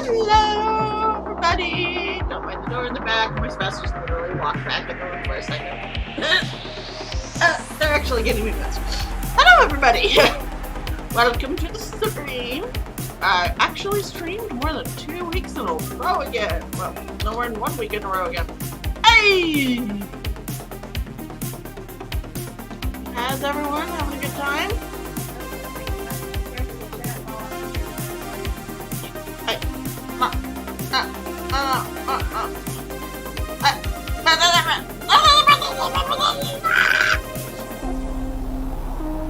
Hello, everybody! Don't mind the door in the back. My spouse just literally walked back in the room for a second. They're actually getting me messages. Hello, everybody! Welcome to the stream. I actually streamed more than 2 weeks in a row again. Well, no, we're in 1 week in a row again. Hey! How's everyone having a good time?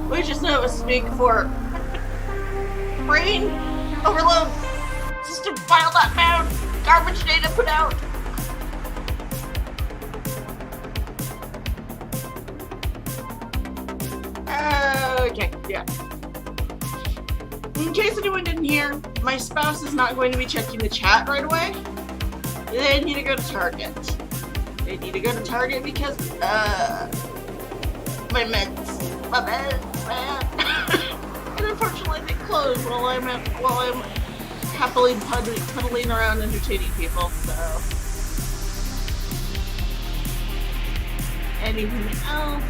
We just know it was speak for brain overload, system file not found, garbage data put out. Okay, yeah. In case anyone didn't hear, my spouse is not going to be checking the chat right away. They need to go to Target. They need to go to Target because, my meds, man. And unfortunately they close while I'm happily puddling around entertaining people, so. Anything else?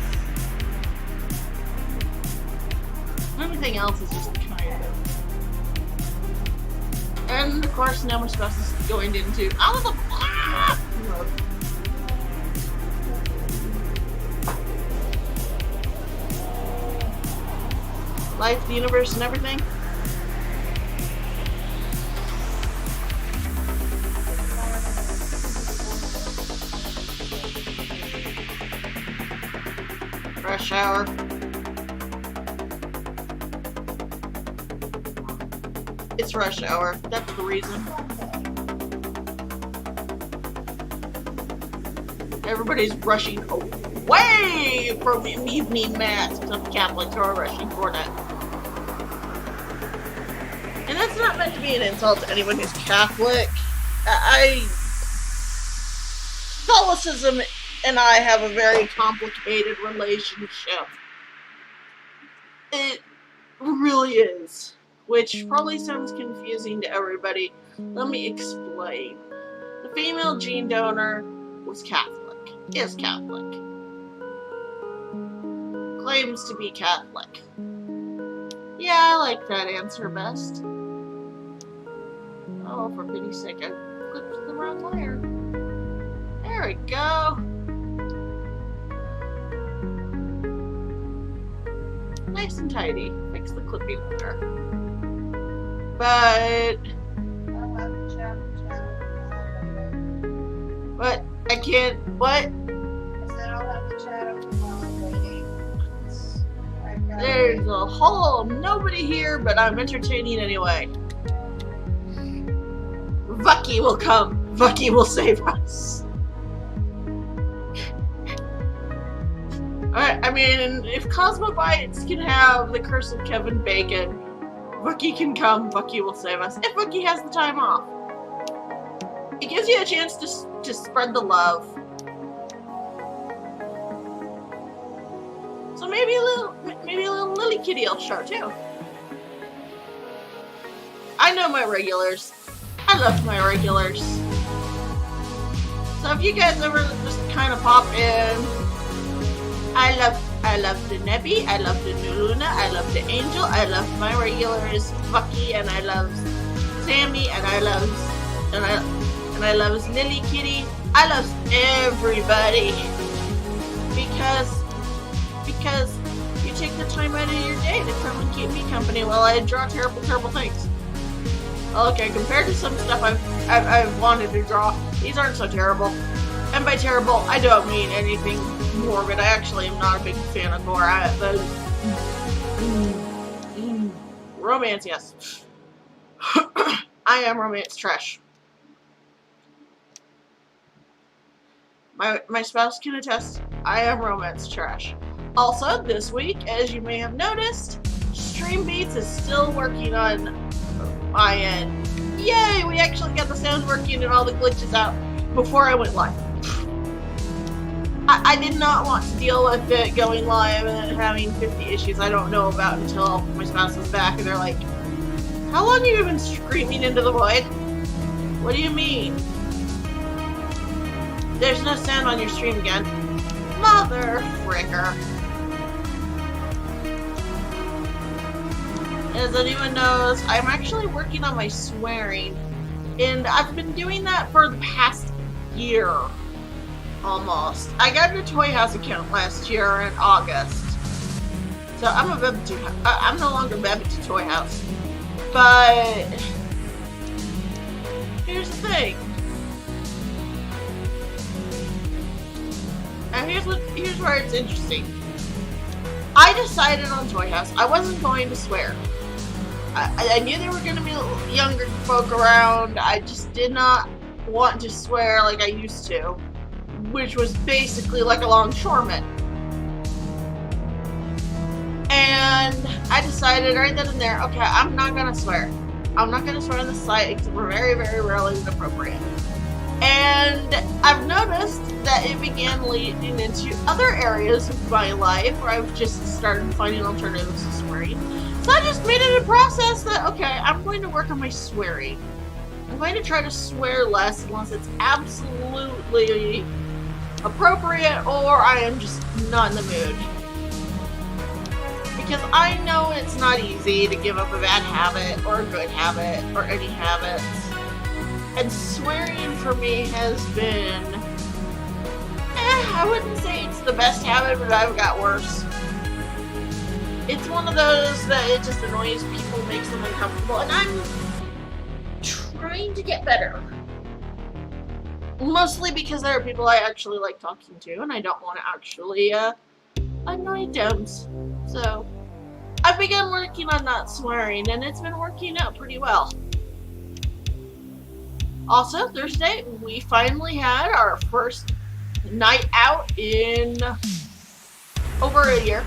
Everything else is just kind of. And of course now my spouse is going into out of the mode. Life, the universe, and everything. Rush hour. It's rush hour. That's the reason. Everybody's rushing away from evening mass except Catholics who are rushing for that. And that's not meant to be an insult to anyone who's Catholic. Catholicism and I have a very complicated relationship. It really is. Which probably sounds confusing to everybody. Let me explain. The female gene donor was Catholic. Is Catholic. Claims to be Catholic. Yeah, I like that answer best. Oh, for pity's sake, I clicked the wrong layer. There we go. Nice and tidy. Fix the clipping layer. But what? I can't. What? I said I'll have to chat up while I'm waiting. There's a whole nobody here, but I'm entertaining anyway. Vucky will come. Vucky will save us. Alright, I mean, if Cosmobites can have the curse of Kevin Bacon, Vucky can come, Vucky will save us. If Vucky has the time off. It gives you a chance to spread the love. So maybe a little Lily Kitty will show too. I know my regulars. I love my regulars. So if you guys ever just kind of pop in, I love the Nebby, I love the New Luna, I love the Angel, I love my regulars, Bucky, and I love Sammy, and I love Lily Kitty. I love everybody because you take the time out of your day to come and keep me company while I draw terrible things. Okay, compared to some stuff I've wanted to draw, these aren't so terrible. And by terrible, I don't mean anything morbid. I actually am not a big fan of gore. But romance, yes. I am romance trash. My spouse can attest, I am romance trash. Also, this week, as you may have noticed, Stream Beats is still working on my end. Yay! We actually got the sound working and all the glitches out before I went live. I did not want to deal with it going live and having 50 issues I don't know about until my spouse was back and they're like, how long have you been screaming into the void? What do you mean? There's no sound on your stream again. Mother fricker. As anyone knows, I'm actually working on my swearing. And I've been doing that for the past year. Almost. I got a Toy House account last year in August. So I'm I'm no longer Baby to Toy House. But here's the thing. And here's where it's interesting. I decided on Toy House I wasn't going to swear. I knew there were going to be younger folk around. I just did not want to swear like I used to, which was basically like a longshoreman. And I decided right then and there, okay, I'm not going to swear. I'm not going to swear on the site because we're very, very rarely inappropriate. And I've noticed that it began leading into other areas of my life where I've just started finding alternatives to swearing. So I just made it a process that, okay, I'm going to work on my swearing. I'm going to try to swear less unless it's absolutely appropriate or I am just not in the mood. Because I know it's not easy to give up a bad habit or a good habit or any habits. And swearing for me has been, I wouldn't say it's the best habit, but I've got worse. It's one of those that it just annoys people, makes them uncomfortable, and I'm trying to get better. Mostly because there are people I actually like talking to, and I don't want to actually annoy them. So I've begun working on not swearing, and it's been working out pretty well. Also, Thursday, we finally had our first night out in over a year.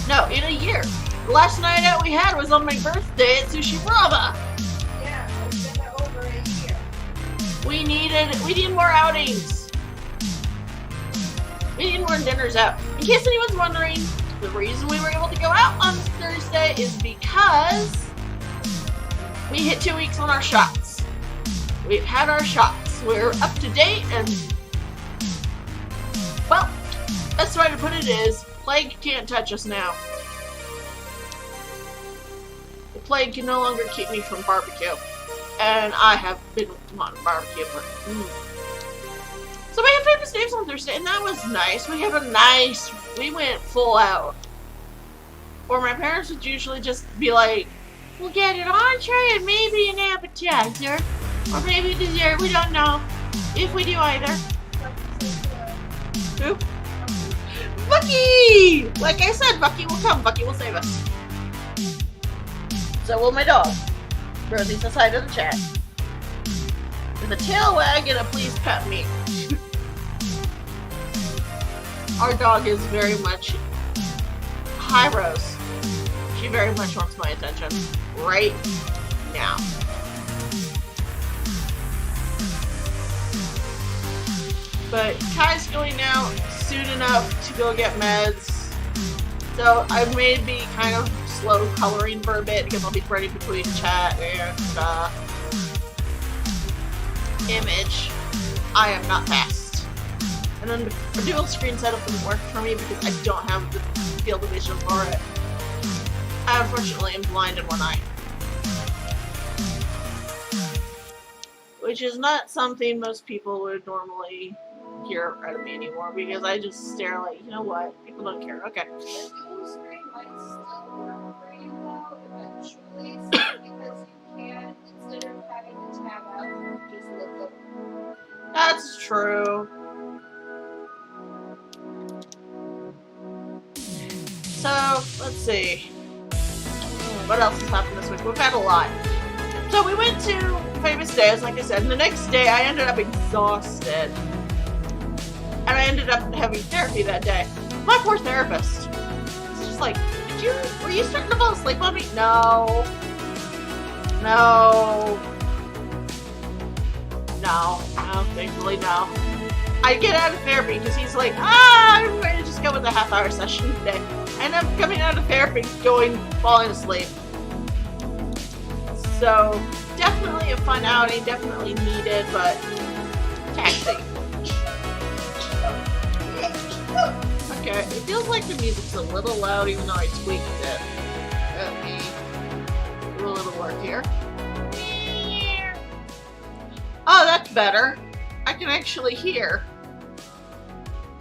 No, in a year. The last night out we had was on my birthday at Sushi Brava. Yeah, it's been over a year. We need more outings. We need more dinners out. In case anyone's wondering, the reason we were able to go out on Thursday is because we hit 2 weeks on our shots. We've had our shots. We're up to date and, well, best way to put it is, plague can't touch us now. The plague can no longer keep me from barbecue. And I have been on barbecue for... So we had Famous Dave's on Thursday, and that was nice. We went full out. Or my parents would usually just be like, we'll get an entree and maybe an appetizer. Or maybe dessert, we don't know. If we do either. Who? Bucky! Like I said, Bucky will come. Bucky will save us. So will my dog. Rosie's inside of the chat. With a tail wagging, please pet me. Our dog is very much... Hi, Rose. She very much wants my attention. Right now. But Kai's going out soon enough to go get meds. So I may be kind of slow coloring for a bit because I'll be ready between chat and image. I am not fast. And then the dual screen setup doesn't work for me because I don't have the field of vision for it. I unfortunately am blind in one eye. Which is not something most people would normally hear out of me anymore because I just stare like, you know what, people don't care. Okay. The dual screen might still work for you though, eventually, so because you can, instead of having to tab out, just look up. That's true. So, let's see. What else has happened this week? We've had a lot. So we went to Famous Days, like I said, and the next day I ended up exhausted. And I ended up having therapy that day. My poor therapist. It's just like, were you starting to fall asleep on me? No. No. No, thankfully no. I get out of therapy because he's like, I'm going to just go with a half-hour session today. I end up coming out of therapy falling asleep. So definitely a fun outing, definitely needed, but taxing. Okay, it feels like the music's a little loud even though I tweaked it. Let me do a little work here. Oh, that's better. I can actually hear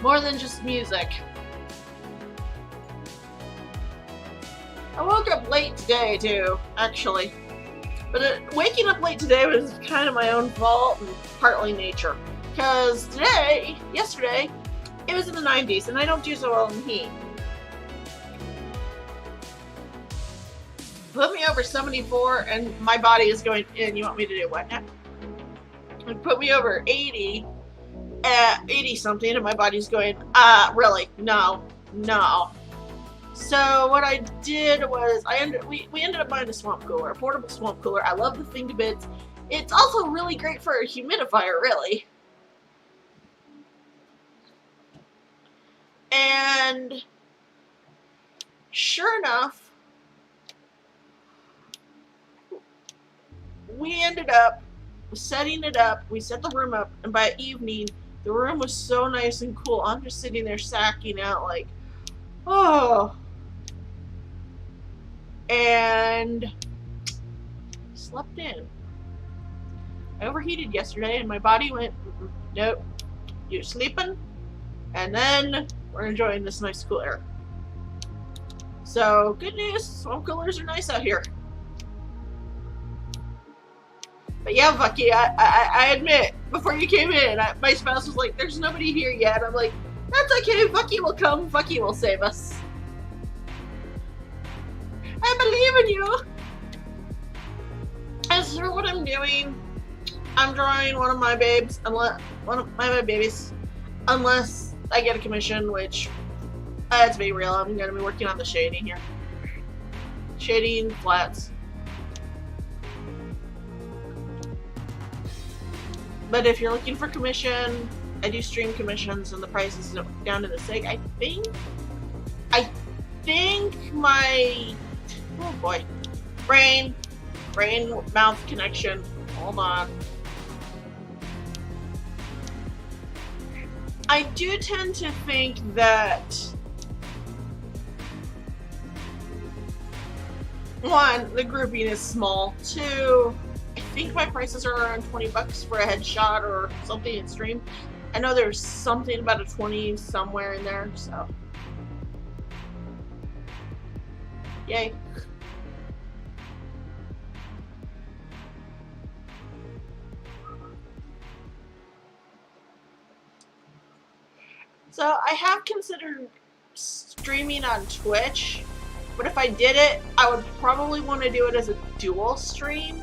more than just music. I woke up late today too, actually. But waking up late today was kind of my own fault and partly nature. Because yesterday, it was in the 90s and I don't do so well in heat. Put me over 74 and my body is going, and you want me to do what now? Put me over 80 something and my body's going, really? No. So what I did was we ended up buying a swamp cooler, a portable swamp cooler. I love the thing to bits. It's also really great for a humidifier, really. And sure enough, we ended up setting it up. We set the room up, and by evening, the room was so nice and cool. I'm just sitting there sacking out like, oh. And slept in. I overheated yesterday, and my body went, nope, you're sleeping, and then we're enjoying this nice cool air. So, good news, swamp coolers are nice out here. But yeah, Vucky, I admit, before you came in, my spouse was like, there's nobody here yet. I'm like, that's okay, Vucky will come, Vucky will save us. I believe in you. As for what I'm doing, I'm drawing one of my babies, unless I get a commission, which, let's be real, I'm going to be working on the shading here. Shading, flats. But if you're looking for commission, I do stream commissions and the price is down to the sig. I think my, oh boy, brain mouth connection. Hold on. I do tend to think that, one, the grouping is small. Two, I think my prices are around $20 for a headshot or something in stream. I know there's something about a 20 somewhere in there, so. Yay. So I have considered streaming on Twitch, but if I did it, I would probably want to do it as a dual stream,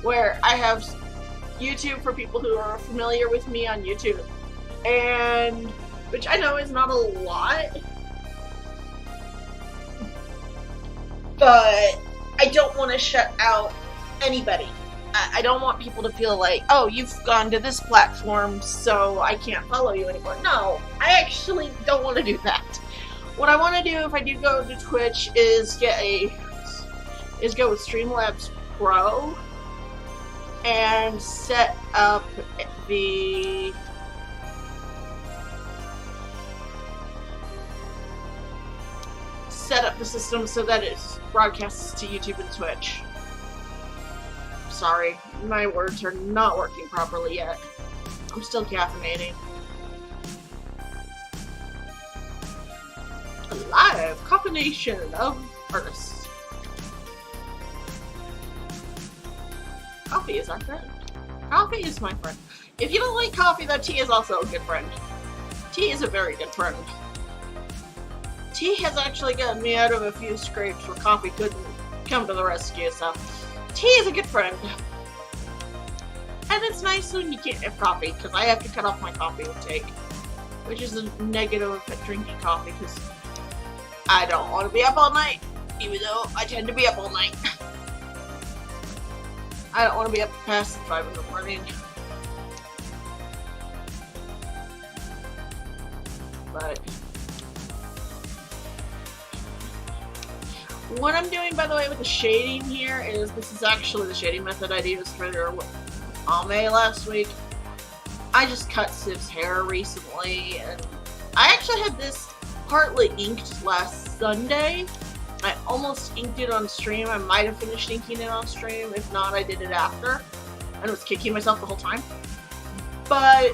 where I have YouTube for people who are familiar with me on YouTube, and which I know is not a lot, but I don't want to shut out anybody. I don't want people to feel like, oh, you've gone to this platform, so I can't follow you anymore. No, I actually don't want to do that. What I want to do if I do go to Twitch is go with Streamlabs Pro and set up the system so that it broadcasts to YouTube and Twitch. Sorry, my words are not working properly yet. I'm still caffeinating. A live combination of artists. Coffee is our friend. Coffee is my friend. If you don't like coffee, though, tea is also a good friend. Tea is a very good friend. Tea has actually gotten me out of a few scrapes where coffee couldn't come to the rescue, so tea is a good friend. And it's nice when you can't have coffee, because I have to cut off my coffee intake, which is a negative of drinking coffee, because I don't want to be up all night, even though I tend to be up all night. I don't want to be up past 5 in the morning. But What I'm doing, by the way, with the shading here is this is actually the shading method I used for their Ame last week. I just cut Siv's hair recently, and I actually had this partly inked last Sunday. I almost inked it on stream. I might have finished inking it on stream. If not, I did it after. And I was kicking myself the whole time. But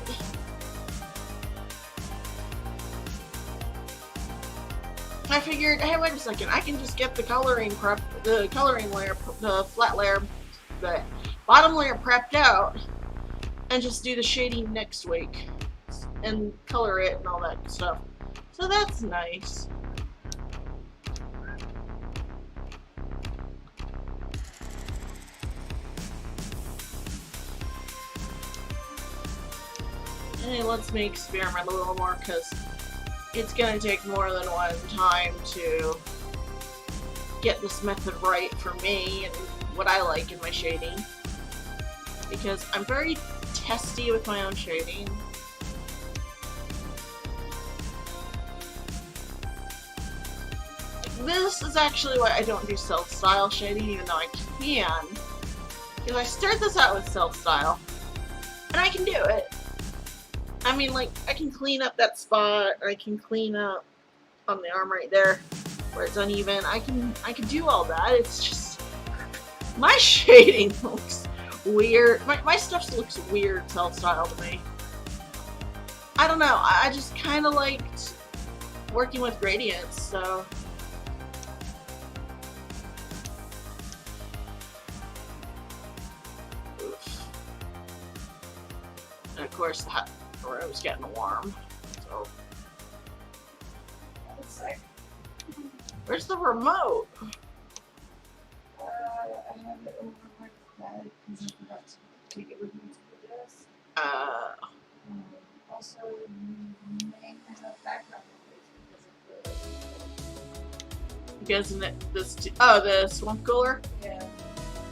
I figured, hey, wait a second, I can just get the coloring layer, the flat layer, the bottom layer prepped out, and just do the shading next week, and color it and all that stuff. So that's nice. Hey, let's me experiment a little more, because it's going to take more than one time to get this method right for me and what I like in my shading. Because I'm very testy with my own shading. This is actually why I don't do self-style shading, even though I can. Because I start this out with self-style, and I can do it. I mean, like, I can clean up that spot, or I can clean up on the arm right there where it's uneven. I can do all that. It's just my shading looks weird. My stuff looks weird self-style to me. I don't know. I just kind of liked working with gradients, so. Oof. And of course, the room's getting warm, so. Where's the remote? I have it over my bed because I forgot to take it with me to the desk. Also, you may have background noise Because the swamp cooler? Yeah.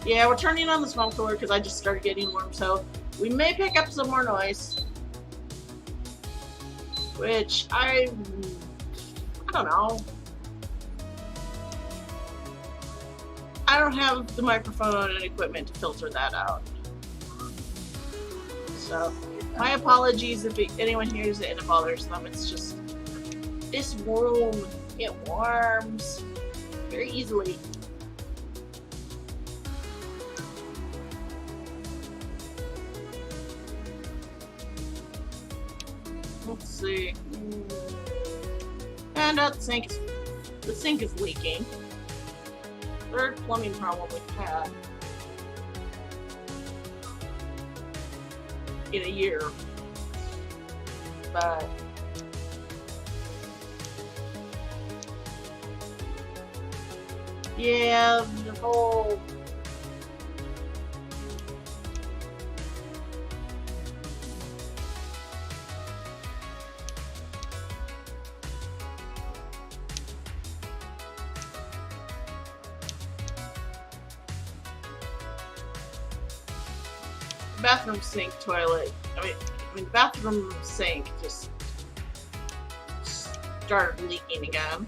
Yeah, we're turning on the swamp cooler because I just started getting warm, so we may pick up some more noise. Which I don't know. I don't have the microphone and equipment to filter that out. So, my apologies if anyone hears it and it bothers them. It's just, this room, it warms very easily. Let's see. And the sink is leaking. Third plumbing problem we've had in a year. But yeah, the whole bathroom sink toilet. I mean the bathroom sink just started leaking again.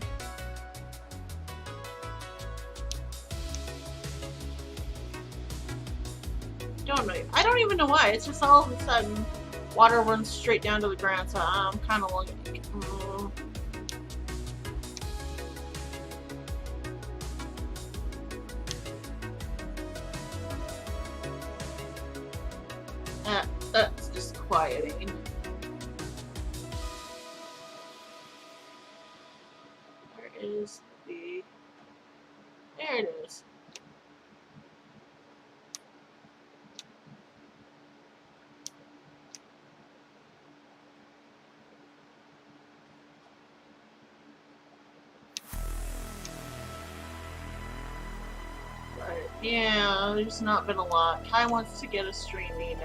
I don't even know why. It's just all of a sudden water runs straight down to the ground. So I'm kind of looking. That's just quieting. Where is the... There it is. Yeah, there's not been a lot. Kai wants to get a streaming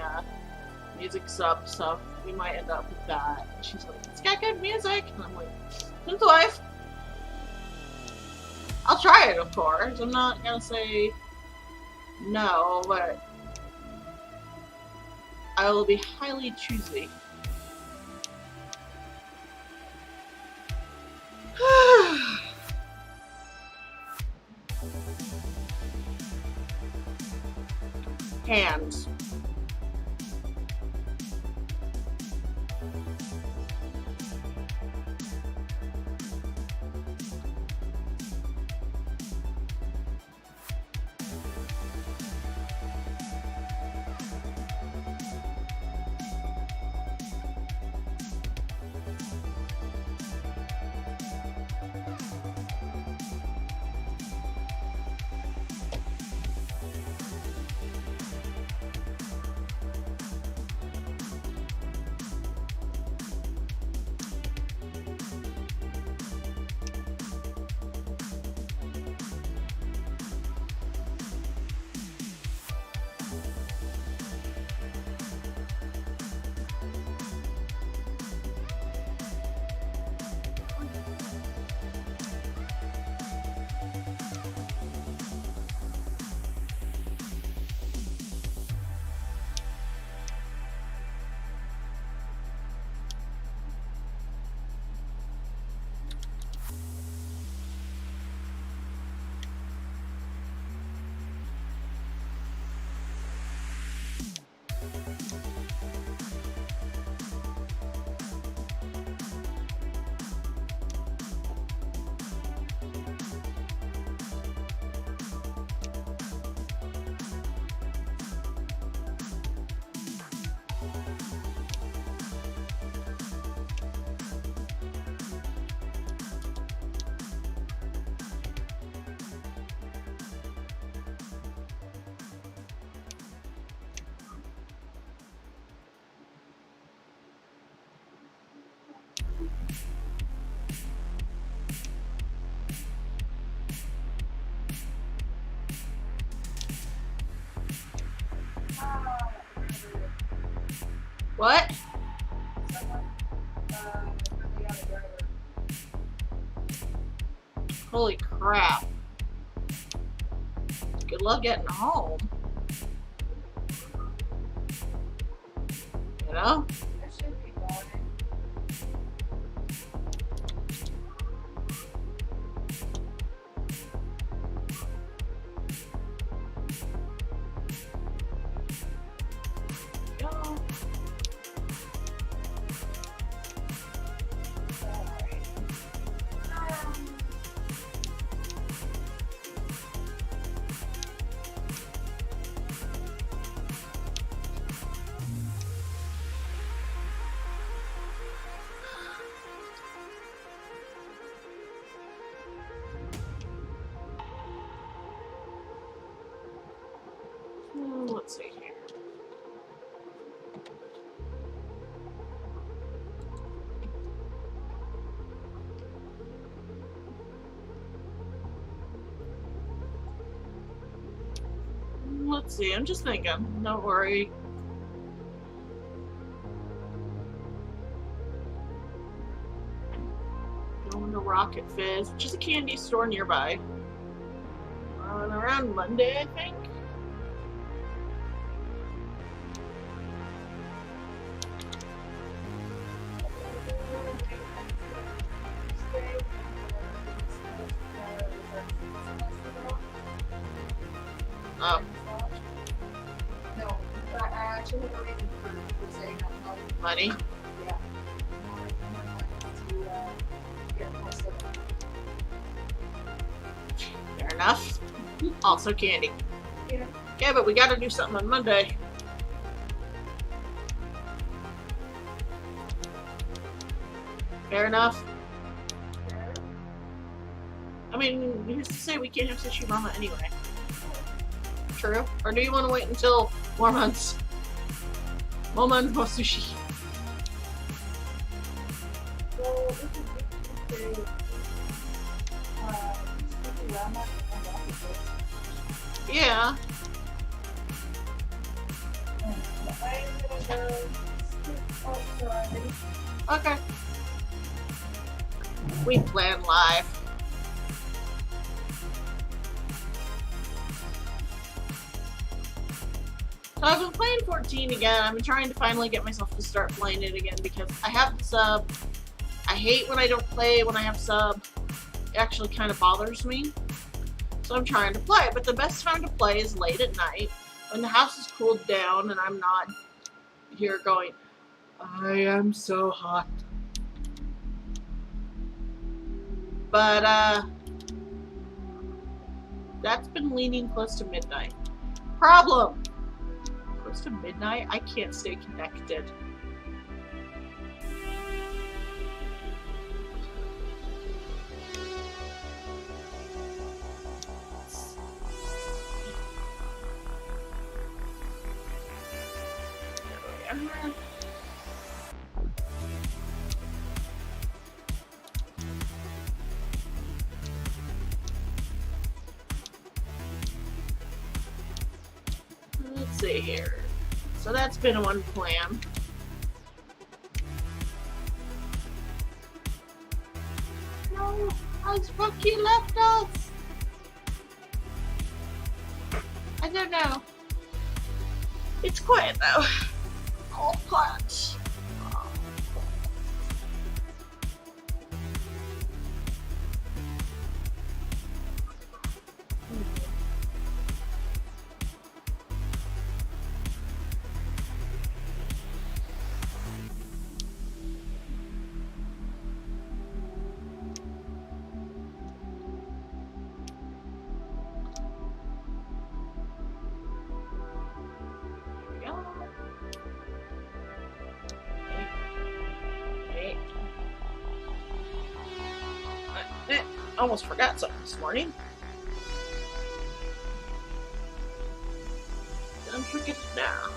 music sub, so we might end up with that. And she's like, it's got good music! And I'm like, since life. I'll try it, of course. I'm not gonna say no, but I will be highly choosy. hands. What? Someone really got a driver. Holy crap. Good luck getting home. You know? That should be fine. Go. Alright. Let's see here. Let's see, I'm just thinking. Don't worry. Going to Rocket Fizz, which is a candy store nearby. Around Monday, I think. Oh, No, but I actually waited for saying that. money. Yeah. To get most of it. Fair enough. Also candy. Yeah. Yeah, but we gotta do something on Monday. Fair enough. I mean, who's to say we can't have sushi mama anyway? True. Or do you want to wait until more months? More months, more sushi. Well, this is Tuesday. Tuesday Rama and offices. Yeah. I'm gonna go skip outside. Okay. We plan live. So I've been playing 14 again. I've been trying to finally get myself to start playing it again because I have the sub. I hate when I don't play when I have sub. It actually kind of bothers me. So I'm trying to play, but the best time to play is late at night when the house is cooled down and I'm not here going, I am so hot. But that's been leaning close to midnight. Problem. Close to midnight, I can't stay connected. Let's see here. So that's been one plan. No, Rocky left us. I don't know. It's quiet though. All quiet. Almost forgot something this morning. Don't forget it now.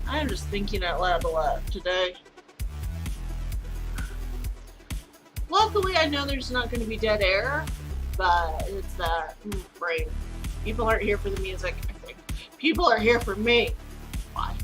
I'm just thinking out loud a lot today. Luckily, I know there's not going to be dead air, but it's that brain. People aren't here for the music, I think. People are here for me. Why?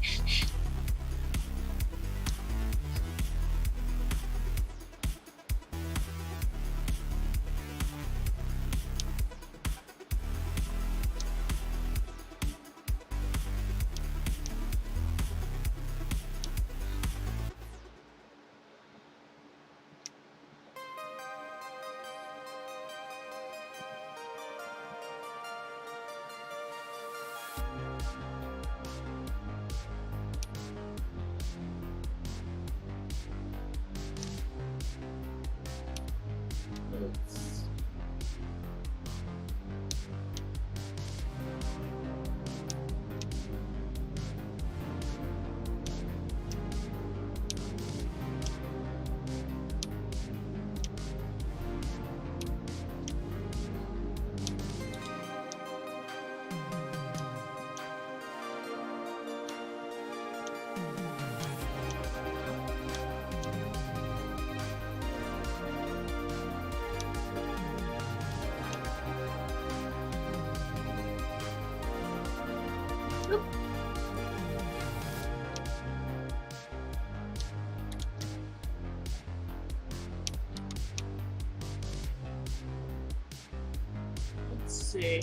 See.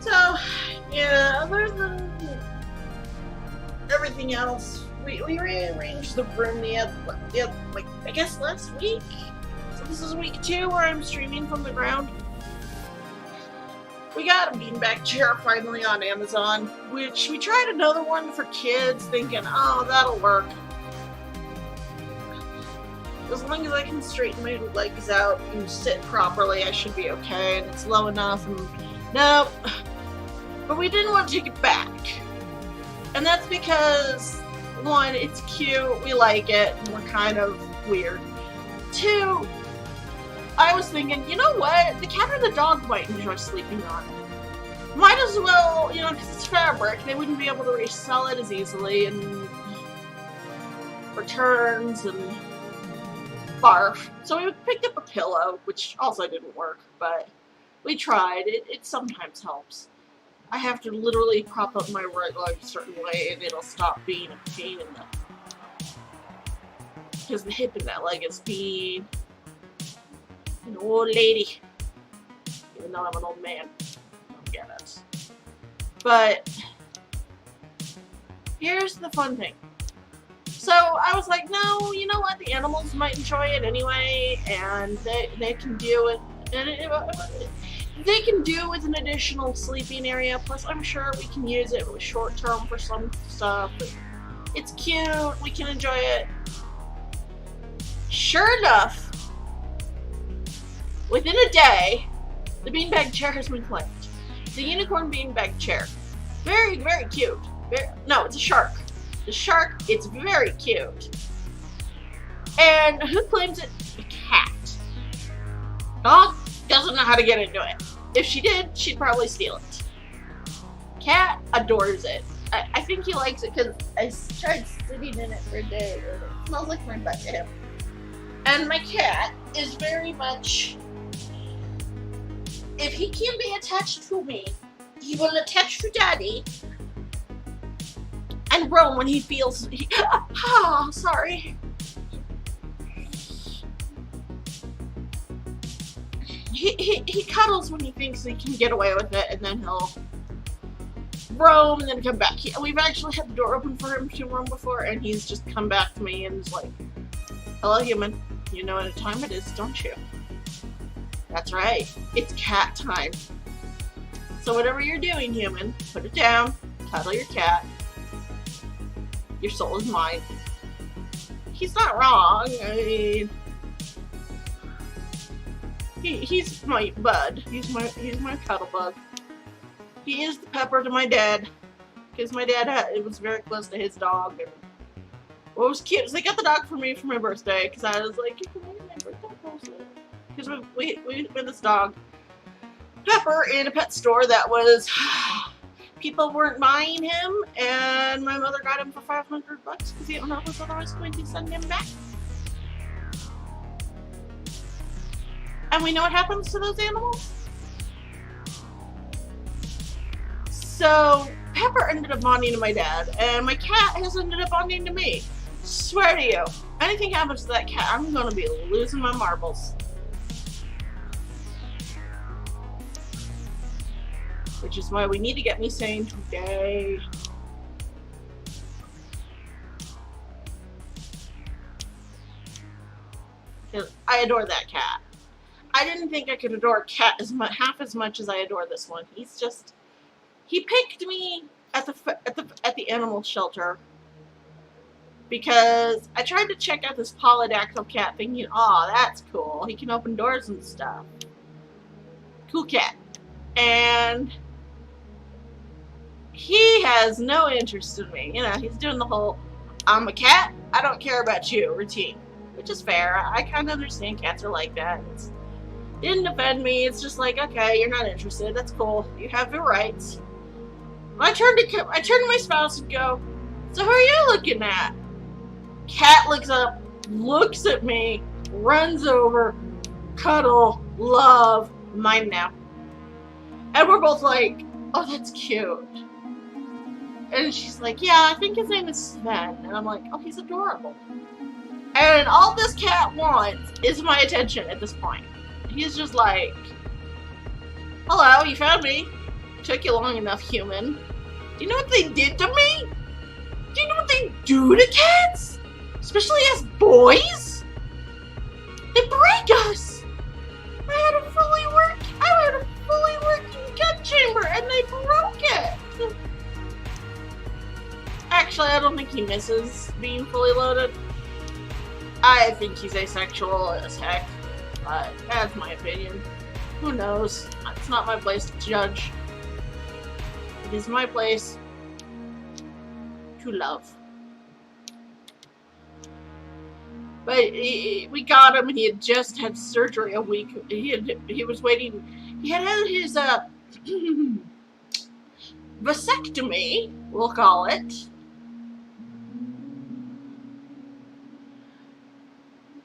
So, yeah, other than everything else, we rearranged the room like, I guess last week. So this is week 2 where I'm streaming from the ground. We got a beanbag chair finally on Amazon, which we tried another one for kids thinking, oh, that'll work. As long as I can straighten my legs out and sit properly, I should be okay, and it's low enough, and no. But we didn't want to take it back. And that's because, 1, it's cute, we like it, and we're kind of weird. 2, I was thinking, you know what? The cat or the dog might enjoy sleeping on it. Might as well, you know, because it's fabric, they wouldn't be able to resell it as easily, and returns, and barf. So we picked up a pillow, which also didn't work, but we tried. It sometimes helps. I have to literally prop up my right leg a certain way and it'll stop being a pain in the... Because the hip in that leg is being... an old lady. Even though I'm an old man. I don't get it. But here's the fun thing. So I was like, no, you know what? The animals might enjoy it anyway, and they can deal with they can do with an additional sleeping area. Plus, I'm sure we can use it short term for some stuff. It's cute. We can enjoy it. Sure enough, within a day, the beanbag chair has been claimed. The unicorn beanbag chair. Very, very cute. No, it's a shark. The shark, it's very cute. And who claims it? A cat. Dog doesn't know how to get into it. If she did, she'd probably steal it. Cat adores it. I think he likes it because I tried sitting in it for a day and it smells like my butt to him. And my cat is very much, if he can be attached to me, he will attach to Daddy and roam when he feels, sorry. He cuddles when he thinks he can get away with it, and then he'll roam and then come back. We've actually had the door open for him to roam before, and he's just come back to me and is like, hello, human. You know what time it is, don't you? That's right. It's cat time. So whatever you're doing, human, put it down, cuddle your cat. Your soul is mine. He's not wrong. I mean, he's my bud. He's my cuddle bug. He is the Pepper to my dad, because my dad it was very close to his dog. And what was cute is they got the dog for me for my birthday, because I was like, you can make my birthday present. Because we met this dog, Pepper, in a pet store that was, people weren't buying him, and my mother got him for $500 because he didn't know if I was going to send him back. And we know what happens to those animals. So Pepper ended up bonding to my dad, and my cat has ended up bonding to me. Swear to you, anything happens to that cat, I'm gonna be losing my marbles. Which is why we need to get me sane today. I adore that cat. I didn't think I could adore a cat half as much as I adore this one. He's just, he picked me at the animal shelter because I tried to check out this polydactyl cat thinking, oh, that's cool. He can open doors and stuff. Cool cat. And he has no interest in me. You know, he's doing the whole, I'm a cat, I don't care about you routine. Which is fair. I kind of understand cats are like that. It didn't offend me. It's just like, okay, you're not interested. That's cool. You have your rights. I turn to my spouse and go, so who are you looking at? Cat looks up, looks at me, runs over, cuddle, love, mine now. And we're both like, oh, that's cute. And she's like, yeah, I think his name is Sven. And I'm like, oh, he's adorable. And all this cat wants is my attention at this point. He's just like, hello, you found me. Took you long enough, human. Do you know what they did to me? Do you know what they do to cats? Especially as boys? They break us. I had a fully working cat chamber and they broke it. Actually, I don't think he misses being fully loaded. I think he's asexual as heck, but that's my opinion. Who knows? It's not my place to judge. It is my place to love. But we got him. He had just had surgery a week. He was waiting. He had his vasectomy, we'll call it.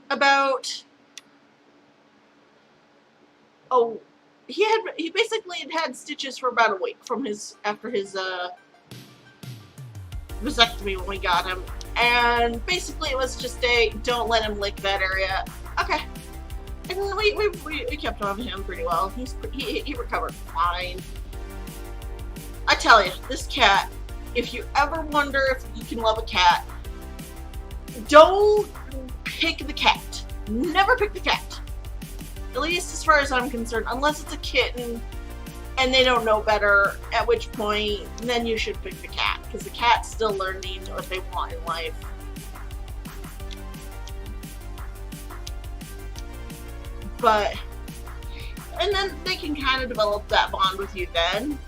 About he basically had stitches for about a week from after his vasectomy when we got him, and basically it was just a don't let him lick that area. Okay, And we kept on him pretty well. He recovered fine. I tell you, this cat, if you ever wonder if you can love a cat, don't pick the cat. Never pick the cat. At least as far as I'm concerned, unless it's a kitten and they don't know better, at which point then you should pick the cat, because the cat's still learning what they want in life. But, and then they can kind of develop that bond with you then.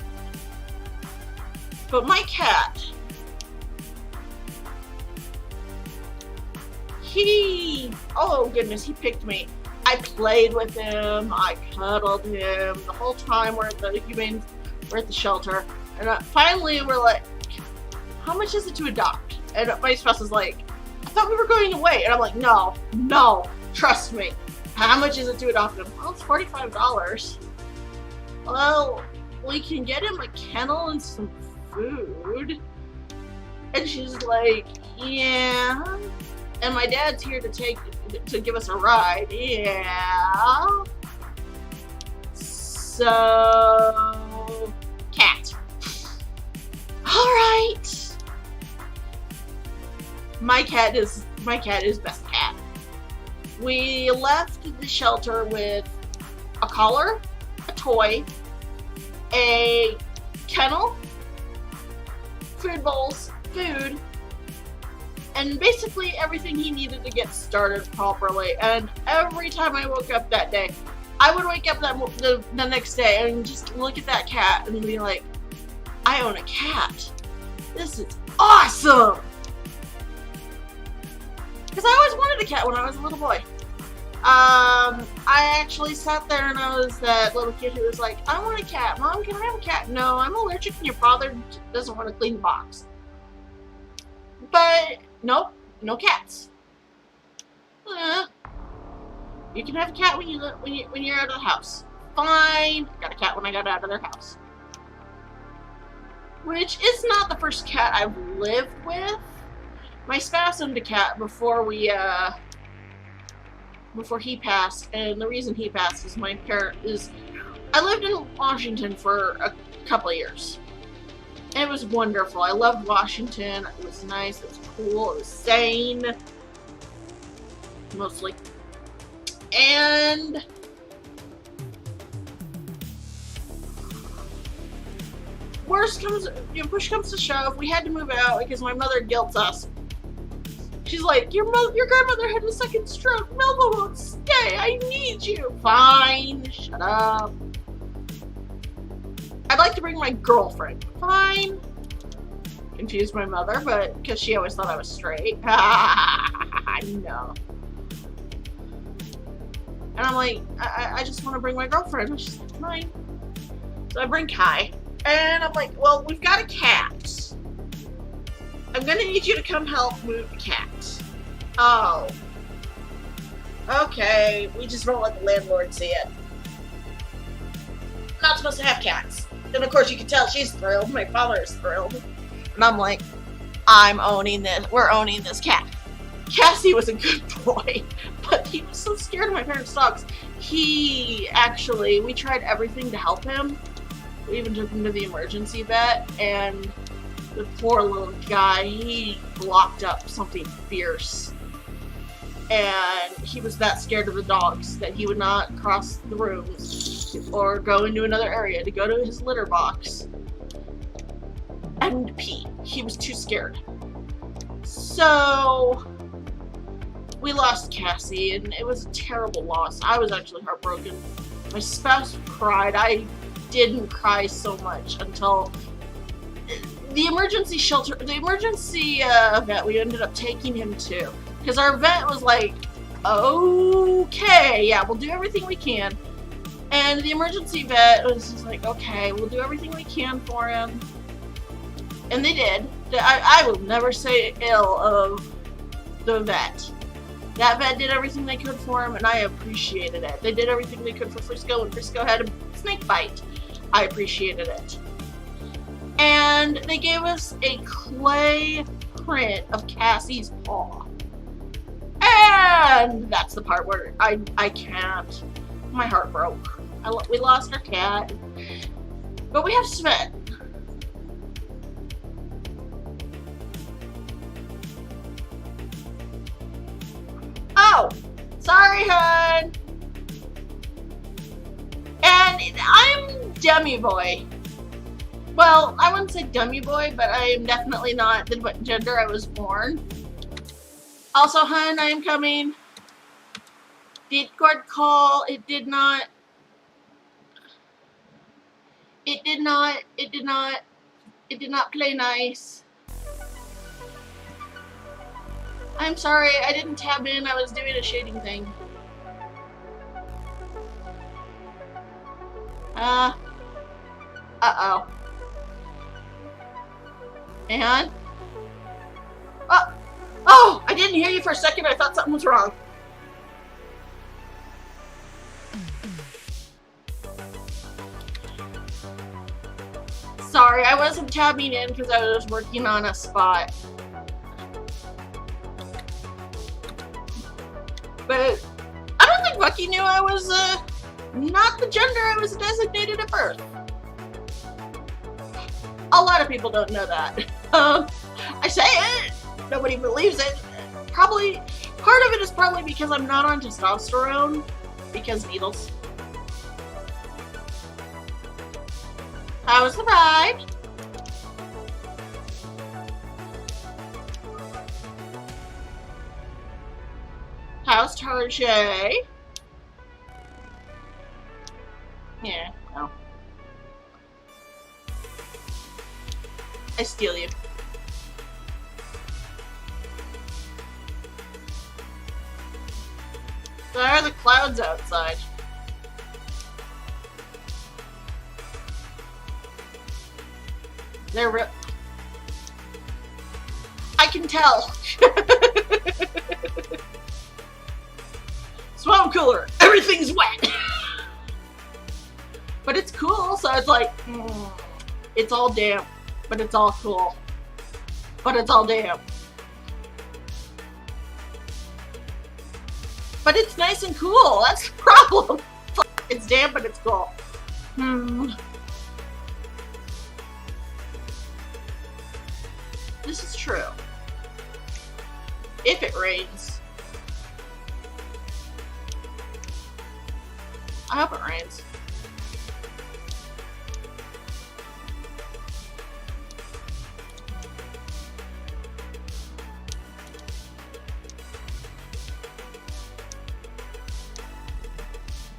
But my cat, oh goodness, he picked me. I played with him, I cuddled him the whole time we're at the shelter. And finally we're like, how much is it to adopt? And my spouse is like, I thought we were going away. And I'm like, no, trust me. How much is it to adopt him? Well, it's $45. Well, we can get him a kennel and some food. And she's like, yeah. And my dad's here to give us a ride. Yeah. So, cat. All right. My cat is best cat. We left the shelter with a collar, a toy, a kennel, food bowls, food, and basically everything he needed to get started properly. And every time I woke up that day, I would wake up the next day and just look at that cat and be like, I own a cat. This is awesome! Because I always wanted a cat when I was a little boy. I actually sat there and I was that little kid who was like, I want a cat. Mom, can I have a cat? No, I'm allergic and your father doesn't want to clean the box. But, nope, no cats. You can have a cat when you're out of the house. Fine. Got a cat when I got out of their house. Which is not the first cat I've lived with. My spouse owned a cat before he passed, and the reason he passed is I lived in Washington for a couple of years. And it was wonderful. I loved Washington. It was nice, it was cool, it was sane. Mostly. And push comes to shove, we had to move out because my mother guilts us. She's like, your grandmother had a second stroke. Melba won't stay. I need you. Fine. Shut up. I'd like to bring my girlfriend. Fine. Confused my mother, but because she always thought I was straight. I know. And I'm like, I just want to bring my girlfriend. And she's like, fine. So I bring Kai. And I'm like, well, we've got a cat. I'm gonna need you to come help move the cat. Oh. Okay, we just won't let the landlord see it. Not supposed to have cats. And of course you can tell she's thrilled. My father is thrilled. And I'm like, I'm owning this. We're owning this cat. Cassie was a good boy, but he was so scared of my parents' dogs. We tried everything to help him. We even took him to the emergency vet, and the poor little guy, he blocked up something fierce. And he was that scared of the dogs that he would not cross the rooms or go into another area to go to his litter box and pee. He was too scared. So we lost Cassie, and it was a terrible loss. I was actually heartbroken. My spouse cried. I didn't cry so much until the emergency vet we ended up taking him to, because our vet was like, okay, yeah, we'll do everything we can. And the emergency vet was just like, okay, we'll do everything we can for him. And they did. I will never say ill of the vet. That vet did everything they could for him, and I appreciated it. They did everything they could for Frisco, and Frisco had a snake bite. I appreciated it. And they gave us a clay print of Cassie's paw. And that's the part where I can't. My heart broke. We lost our cat. But we have Sven. Oh! Sorry, hun! And I'm Dummy Boy. Well, I wouldn't say Dummy Boy, but I am definitely not the gender I was born. Also, hun, I am coming. Did Gord call? It did not. It did not play nice. I'm sorry, I didn't tab in, I was doing a shading thing. Uh-oh. Hey, hon? Oh, I didn't hear you for a second, I thought something was wrong. Sorry, I wasn't tabbing in because I was working on a spot. But I don't think Bucky knew I was not the gender I was designated at birth. A lot of people don't know that. I say it, nobody believes it. Probably, part of it is probably because I'm not on testosterone, because needles. How was the ride? How's Tarjay? Yeah, no. I steal you. There are the clouds outside. They're real. I can tell. Swamp cooler. Everything's wet. But it's cool, so it's like, it's all damp, but it's all cool. But it's all damp. But it's nice and cool. That's the problem. It's damp, but it's cool. This is true. If it rains. I hope it rains.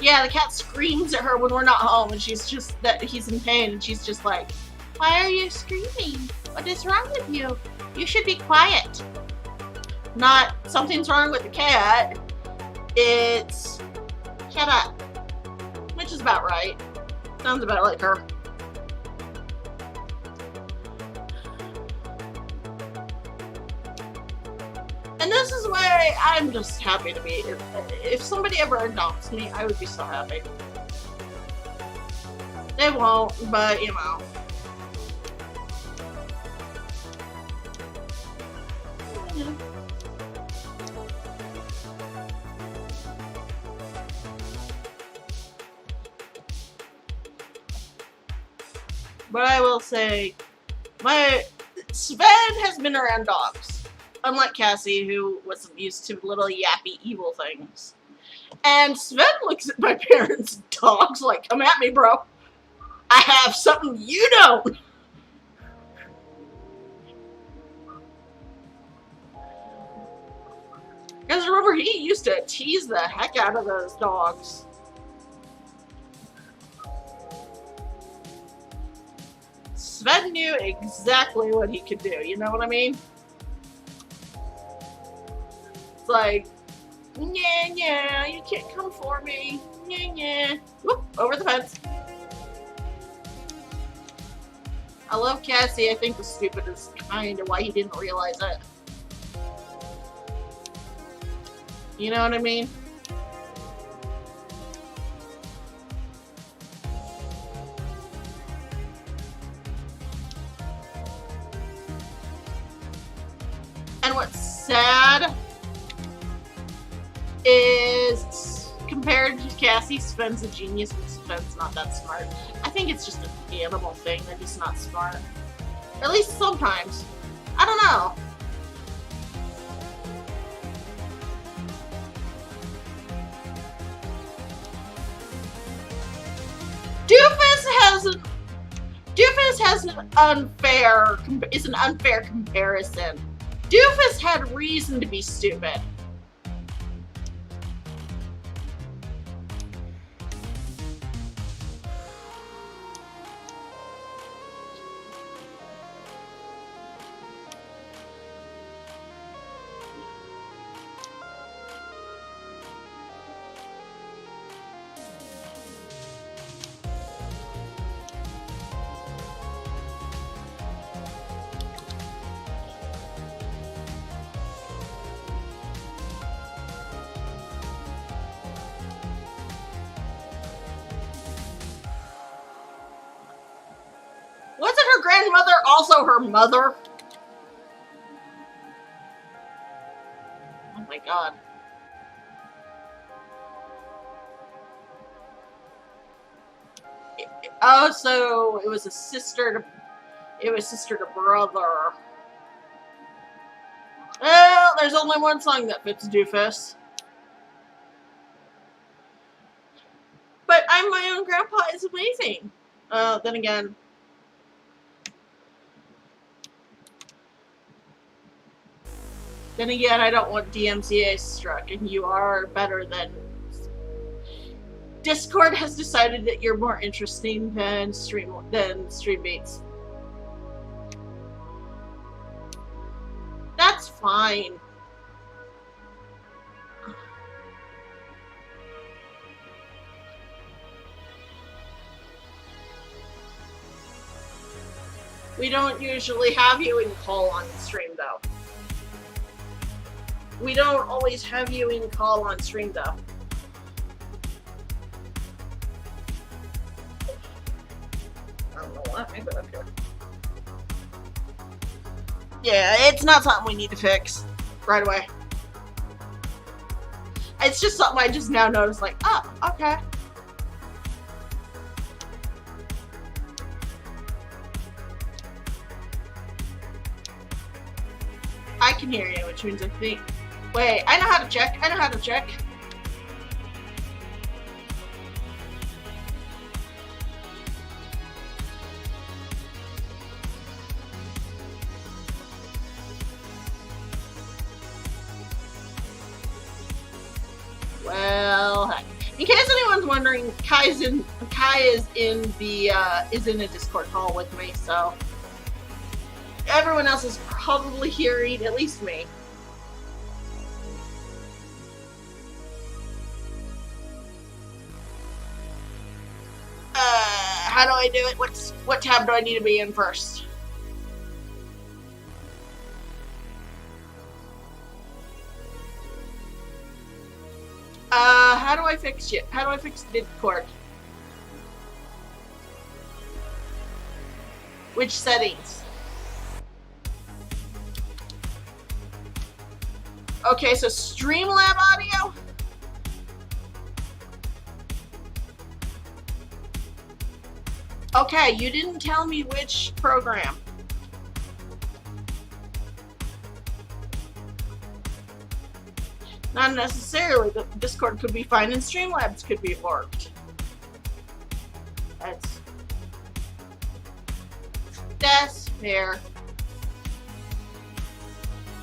Yeah, the cat screams at her when we're not home, and she's just that he's in pain, and she's just like, "Why are you screaming? What is wrong with you? You should be quiet." Not something's wrong with the cat. It's shut up, which is about right. Sounds about like her. And this is why I'm just happy to be. If somebody ever adopts me, I would be so happy. They won't, but you know. Yeah. But I will say, Sven has been around dogs. Unlike Cassie, who wasn't used to little yappy evil things. And Sven looks at my parents' dogs like, "Come at me, bro. I have something you don't." Because remember, he used to tease the heck out of those dogs. Sven knew exactly what he could do, you know what I mean? It's like, yeah, you can't come for me. Yeah. Whoop, over the fence. I love Cassie. I think the stupid is kind of why he didn't realize it. You know what I mean? And what's sad is compared to Cassie, Sven's a genius, but Sven's not that smart. I think it's just an animal thing. They're just not smart. Or at least sometimes. I don't know. Doofus is an unfair comparison. Doofus had reason to be stupid. Wasn't her grandmother also her mother? Oh my god. Oh, so it was a sister to brother. Well, there's only one song that fits Doofus. But I'm my own grandpa is amazing. Then again. I don't want DMCA struck, and you are better than... Discord has decided that you're more interesting than Streammates. That's fine. We don't usually have you in call on stream, though. We don't always have you in call on stream, though. I don't know what, maybe up here. Yeah, it's not something we need to fix right away. It's just something I just now noticed, like, oh, okay. I can hear you, which means I think... Wait, I know how to check. Well, heck. In case anyone's wondering, Kai is in a Discord call with me, so everyone else is probably hearing at least me. How do I do it? What tab do I need to be in first? How do I fix it? How do I fix Discord? Which settings? Okay, so Streamlab audio? Okay, you didn't tell me which program. Not necessarily. The Discord could be fine and Streamlabs could be forked. That's fair.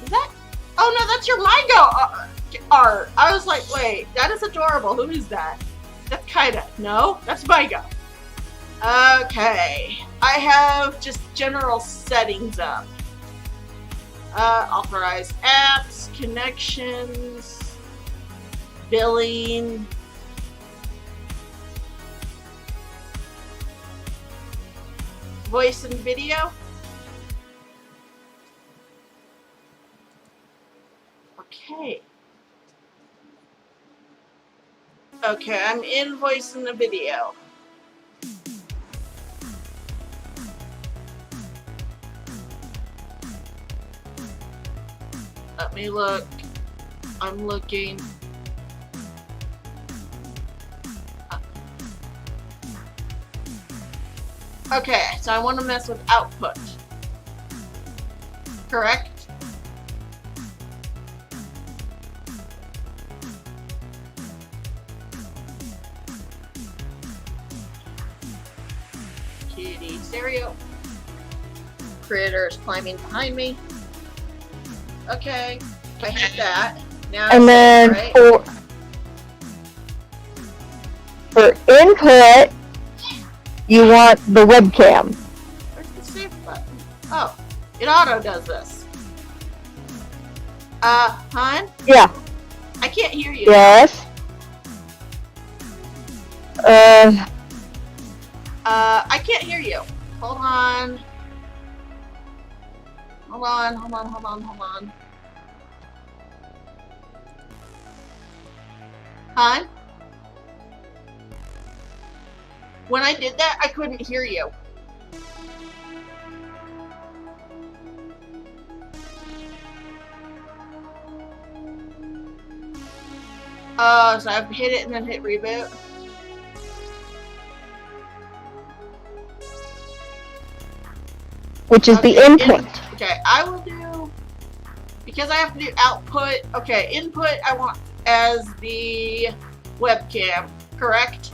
Is that? Oh no, that's your Mygo art. I was like, wait, that is adorable. Who is that? That's Kaida. No, that's Mygo. Okay, I have just general settings up. Authorized apps, connections, billing. Voice and video. Okay. Okay, I'm in voice and the video. Let me look. I'm looking. Okay, so I want to mess with output. Correct? Kitty stereo. Critters climbing behind me. Okay, I hit that. Now And then right? for input, you want the webcam. Where's the save button? Oh, it auto does this. Hun? Yeah. I can't hear you. Yes. I can't hear you. Hold on. Hold on. Hun? When I did that, I couldn't hear you. So I've hit it and then hit reboot. Which is the input. Okay, I will do, because I have to do output. Okay, input I want as the webcam, correct?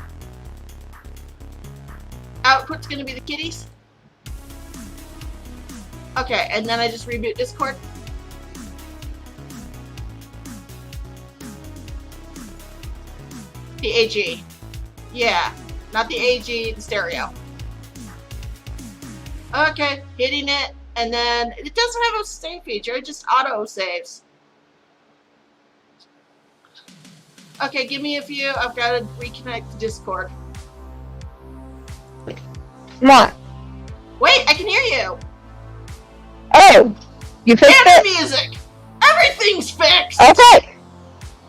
Output's gonna be the kitties. Okay, and then I just reboot Discord. The AG. Yeah, not the AG, the stereo. Okay, hitting it, and then it doesn't have a save feature, it just auto saves. Okay, give me a few. I've got to reconnect to Discord. Come on. Wait, I can hear you. Oh, you fixed And the it? music. Everything's fixed. Okay.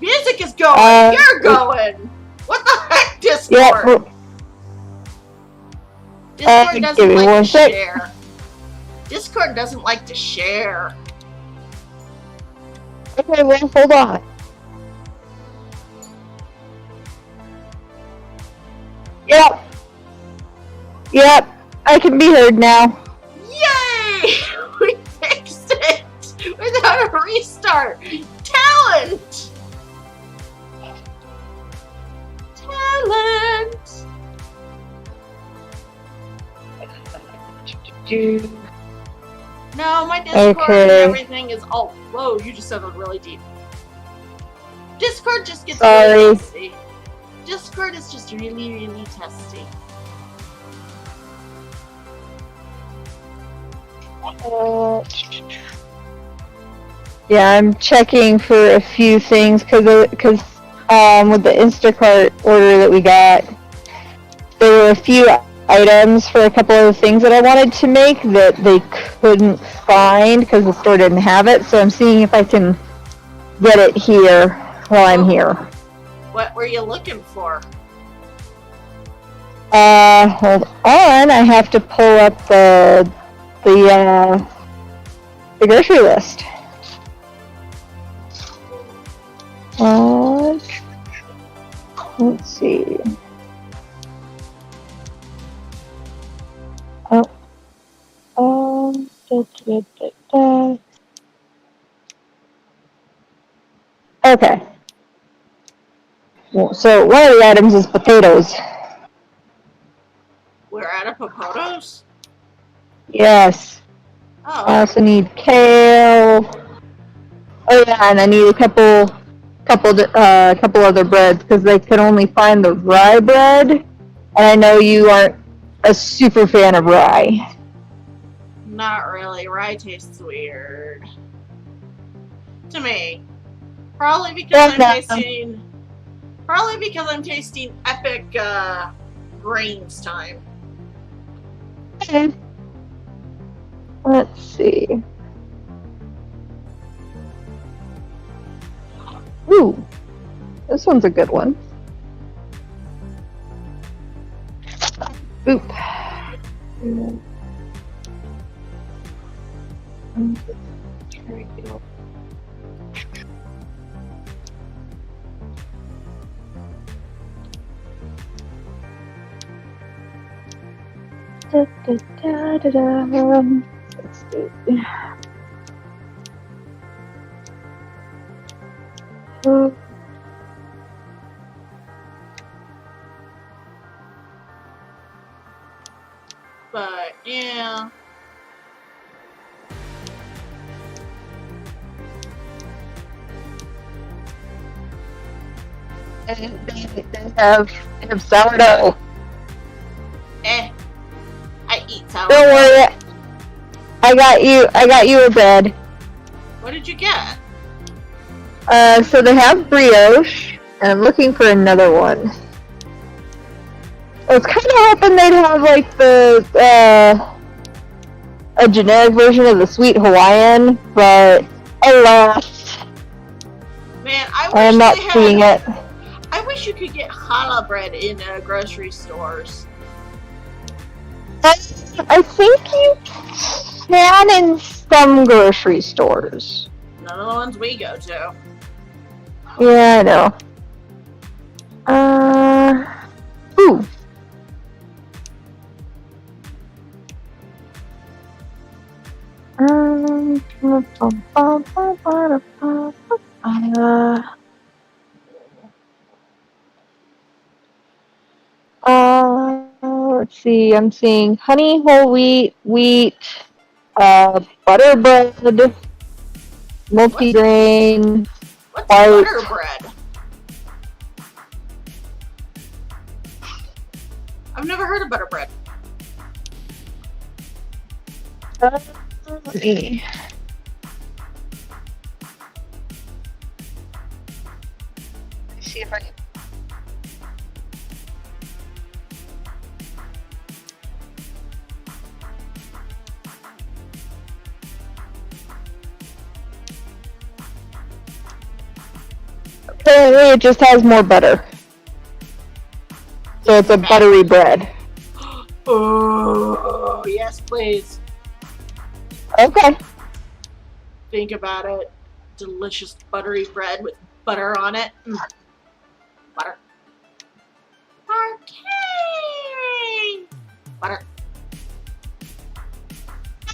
Music is going. You're going. What the heck, Discord? Yeah. Discord give doesn't me like one to sec. share. Discord doesn't like to share. Okay, well, hold on. Yep, I can be heard now. Yay! We fixed it without a restart. Talent! Talent! No, my Discord and everything is all. Whoa, you just sounded really deep. Discord just gets really testy. Discord is just really testy. Yeah, I'm checking for a few things because with the Instacart order that we got, there were a few items for a couple of things that I wanted to make that they couldn't find because the store didn't have it. So I'm seeing if I can get it here while I'm here. What were you looking for? Hold on. I have to pull up the grocery list. Let's see. Okay. Well, so one of the items is potatoes. We're out of potatoes? Yes. Oh. I also need kale. Oh yeah, and I need a couple other breads because they could only find the rye bread, and I know you aren't a super fan of rye. Not really. Rye tastes weird to me. Probably because I'm tasting epic grains time. Okay. Let's see. Ooh, this one's a good one. Boop. Let's see. But yeah. And they have sourdough. I eat sourdough. Don't worry, I got you a bread. What did you get? So they have brioche, and I'm looking for another one. I was kind of hoping they'd have like a generic version of the sweet Hawaiian, but alas, Man, I wish I'm not they had, seeing it. I wish you could get challah bread in grocery stores. I think you can in some grocery stores. None of the ones we go to. Yeah, I know. Ooh. Let's see. I'm seeing honey, whole wheat, butter bread, multi-grain. What's White. butter bread? I've never heard of butter bread. Let's see. Let's see if I can. Apparently, it just has more butter. So it's a buttery bread. Oh, yes, please. Okay. Think about it. Delicious buttery bread with butter on it. Butter. Okay. Butter.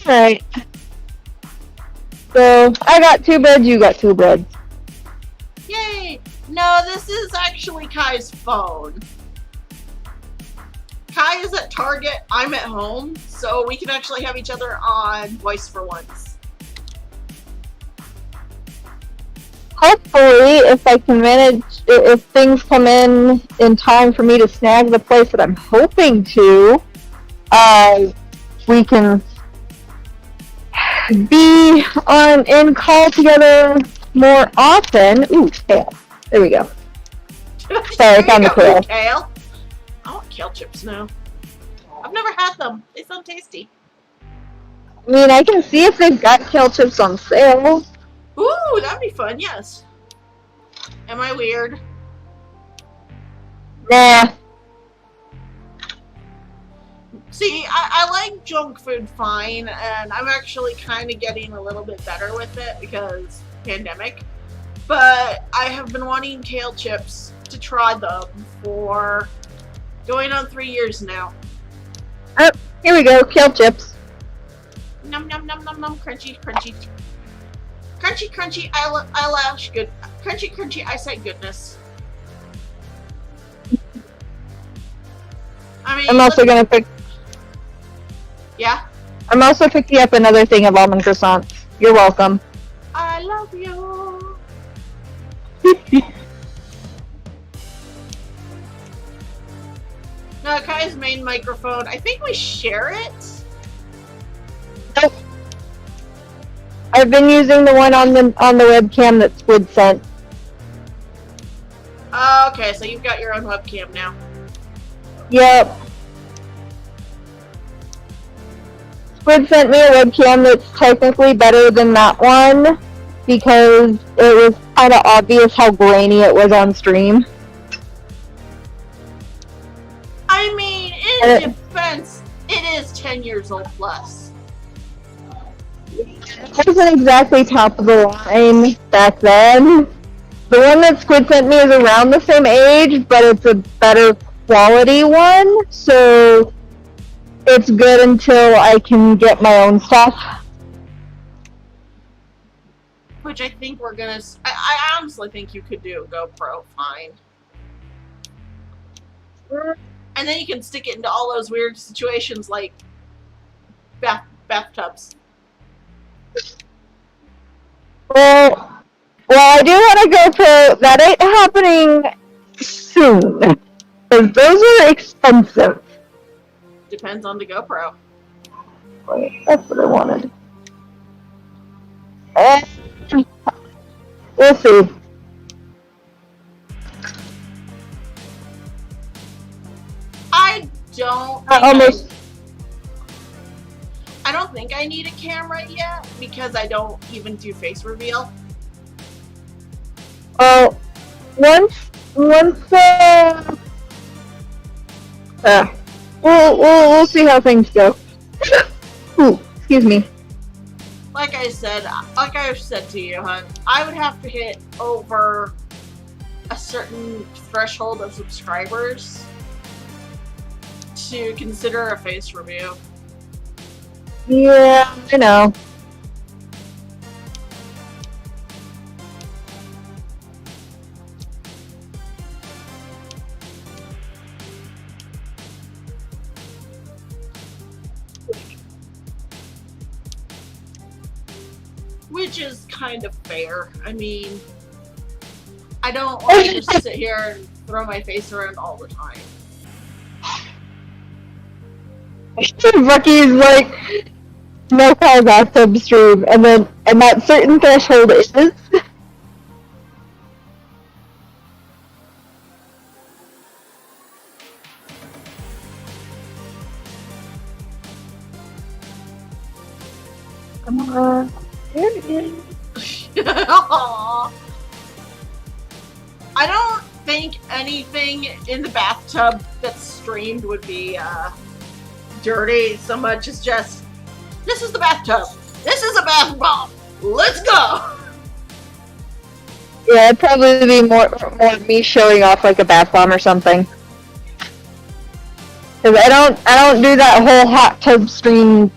Alright. So, I got 2 breads, you got 2 breads. Yay! No, this is actually Kai's phone. Kai is at Target, I'm at home, so we can actually have each other on voice for once. Hopefully, if I can manage, if things come in time for me to snag the place that I'm hoping to, we can be in call together more often. Ooh, kale. There we go. Sorry, I found the kale. Kale. I want kale chips now. I've never had them. They sound tasty. I mean, I can see if they've got kale chips on sale. Ooh, that'd be fun, yes. Am I weird? Nah. See, I like junk food fine, and I'm actually kind of getting a little bit better with it because pandemic. But I have been wanting kale chips to try them for going on 3 years now. Oh, here we go, kale chips. Num num num num num, crunchy, crunchy. Crunchy, crunchy, eyelash good. Crunchy, crunchy, eyesight goodness. I mean, I'm also gonna pick. Yeah? I'm also picking up another thing of almond croissants. You're welcome. I love you. No, Kai's main microphone. I think we share it. Nope. I've been using the one on the webcam that Squid sent. Okay, so you've got your own webcam now. Yep. Squid sent me a webcam that's technically better than that one because it was kind of obvious how grainy it was on stream. I mean, in defense, it is 10 years old plus. It wasn't exactly top of the line back then. The one that Squid sent me is around the same age, but it's a better quality one, so it's good until I can get my own stuff. Which I think we're gonna. I honestly think you could do a GoPro fine. And then you can stick it into all those weird situations like bathtubs. Well, I do want a GoPro. That ain't happening soon. Because those are expensive. Depends on the GoPro. Wait, that's what I wanted. We'll see. I don't. I don't think I need a camera yet because I don't even do face reveal. Once we'll see how things go. Ooh, excuse me. Like I've said to you, hon, I would have to hit over a certain threshold of subscribers to consider a face review. Yeah, I know. Which is kind of fair. I mean, I don't want to just sit here and throw my face around all the time. Bucky's like, no call bathtub stream, and that certain threshold is. Come on. There it is. I don't think anything in the bathtub that's streamed would be dirty so much as just, this is the bathtub. This is a bath bomb. Let's go. Yeah, it'd probably be more me showing off like a bath bomb or something. Cause I don't do that whole hot tub stream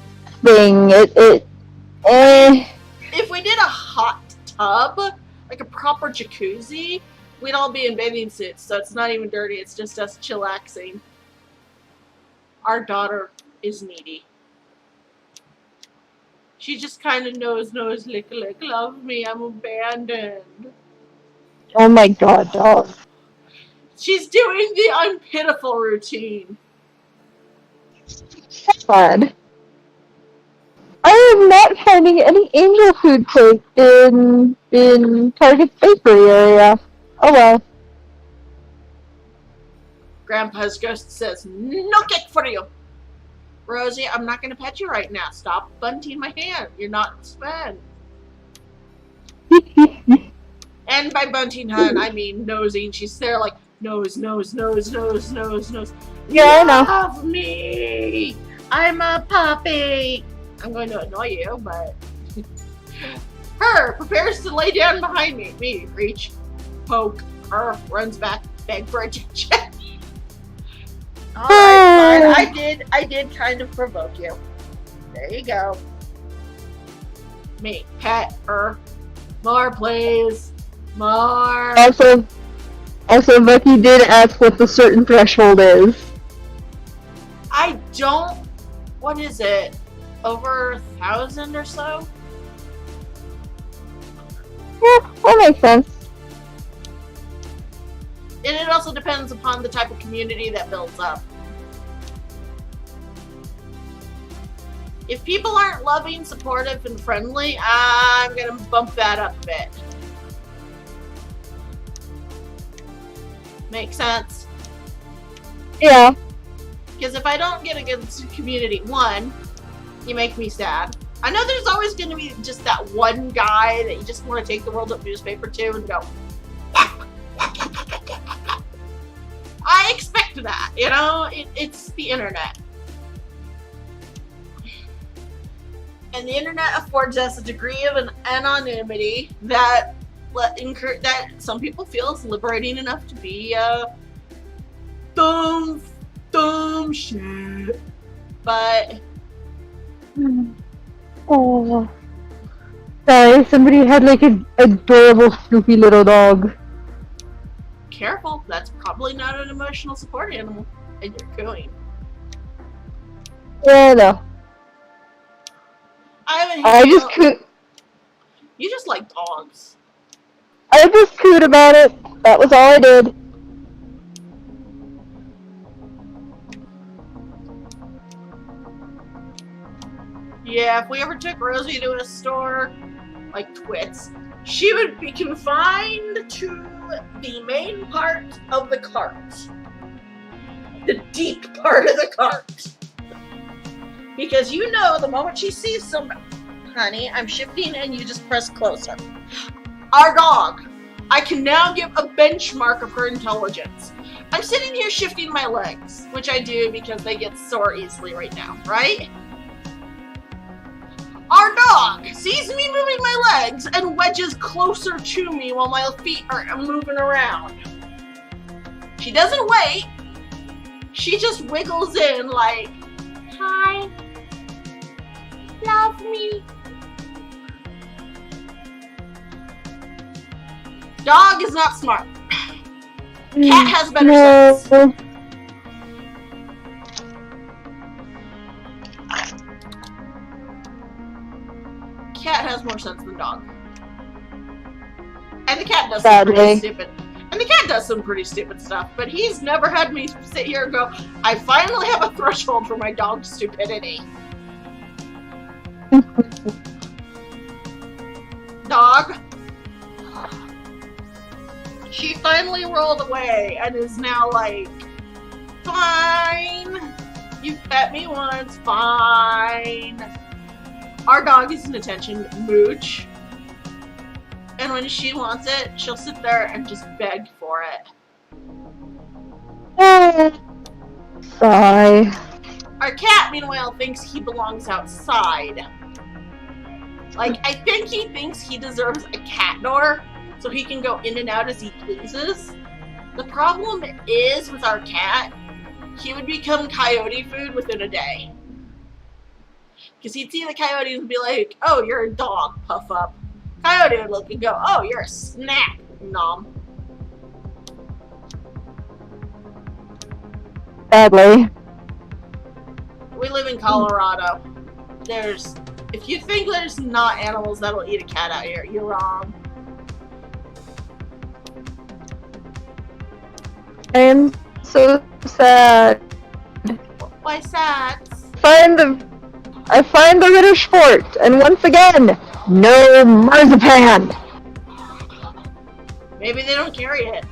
thing. If we did a hot tub, like a proper jacuzzi, we'd all be in bathing suits, so it's not even dirty, it's just us chillaxing. Our daughter is needy. She just kind of knows, lick, love me, I'm abandoned. Oh my god, dog. She's doing the I'm pitiful routine. God. I am not finding any angel food cake in Target's bakery area. Oh well. Grandpa's ghost says, no cake for you. Rosie, I'm not going to pet you right now. Stop bunting my hand. You're not Sven. And by bunting, hun, I mean nosing. She's there like, nose. Yeah, I know. Love me. I'm a puppy. I'm going to annoy you, but... Her prepares to lay down behind me. Me, reach, poke. Her runs back, beg for attention. All right, fine. I did kind of provoke you. There you go. Me, pet her. More, please. More. Also, Bucky did ask what the certain threshold is. I don't. What is it? Over 1,000 or so? Yeah, that makes sense. And it also depends upon the type of community that builds up. If people aren't loving, supportive, and friendly, I'm gonna bump that up a bit. Make sense? Yeah. Because if I don't get a good community, one, you make me sad. I know there's always going to be just that one guy that you just want to take the World Up newspaper to and go, I expect that, you know? It's the internet. And the internet affords us a degree of an anonymity that some people feel is liberating enough to be dumb shit. But Oh. Sorry, somebody had like an adorable, snoopy little dog. careful, that's probably not an emotional support animal. And you're cooing. Yeah, no. I just coo- You just like dogs. I just cooed about it. That was all I did. Yeah, if we ever took Rosie to a store, like Twits, she would be confined to the main part of the cart. The deep part of the cart. Because you know the moment she sees some, honey, I'm shifting and you just press closer. Our dog. I can now give a benchmark of her intelligence. I'm sitting here shifting my legs, which I do because they get sore easily right now, right? Our dog sees me moving my legs and wedges closer to me while my feet are moving around. She doesn't wait. She just wiggles in like, hi, love me. Dog is not smart. Cat has better sense. Cat has more sense than dog. And the cat does some pretty stupid. And the cat does some pretty stupid stuff, but he's never had me sit here and go, I finally have a threshold for my dog's stupidity. Dog. She finally rolled away and is now like, fine. You've pet me once, fine. Our dog is an attention mooch. And when she wants it, she'll sit there and just beg for it. Sigh. Our cat, meanwhile, thinks he belongs outside. Like, I think he thinks he deserves a cat door, so he can go in and out as he pleases. The problem is, with our cat, he would become coyote food within a day. Because he'd see the coyote and be like, oh, you're a dog, puff up. Coyote would look and go, oh, you're a snack, nom. Sadly. We live in Colorado. If you think there's not animals that'll eat a cat out here, you're wrong. I am so sad. Why sad? I find the British fort, and once again, no marzipan. Maybe they don't carry it.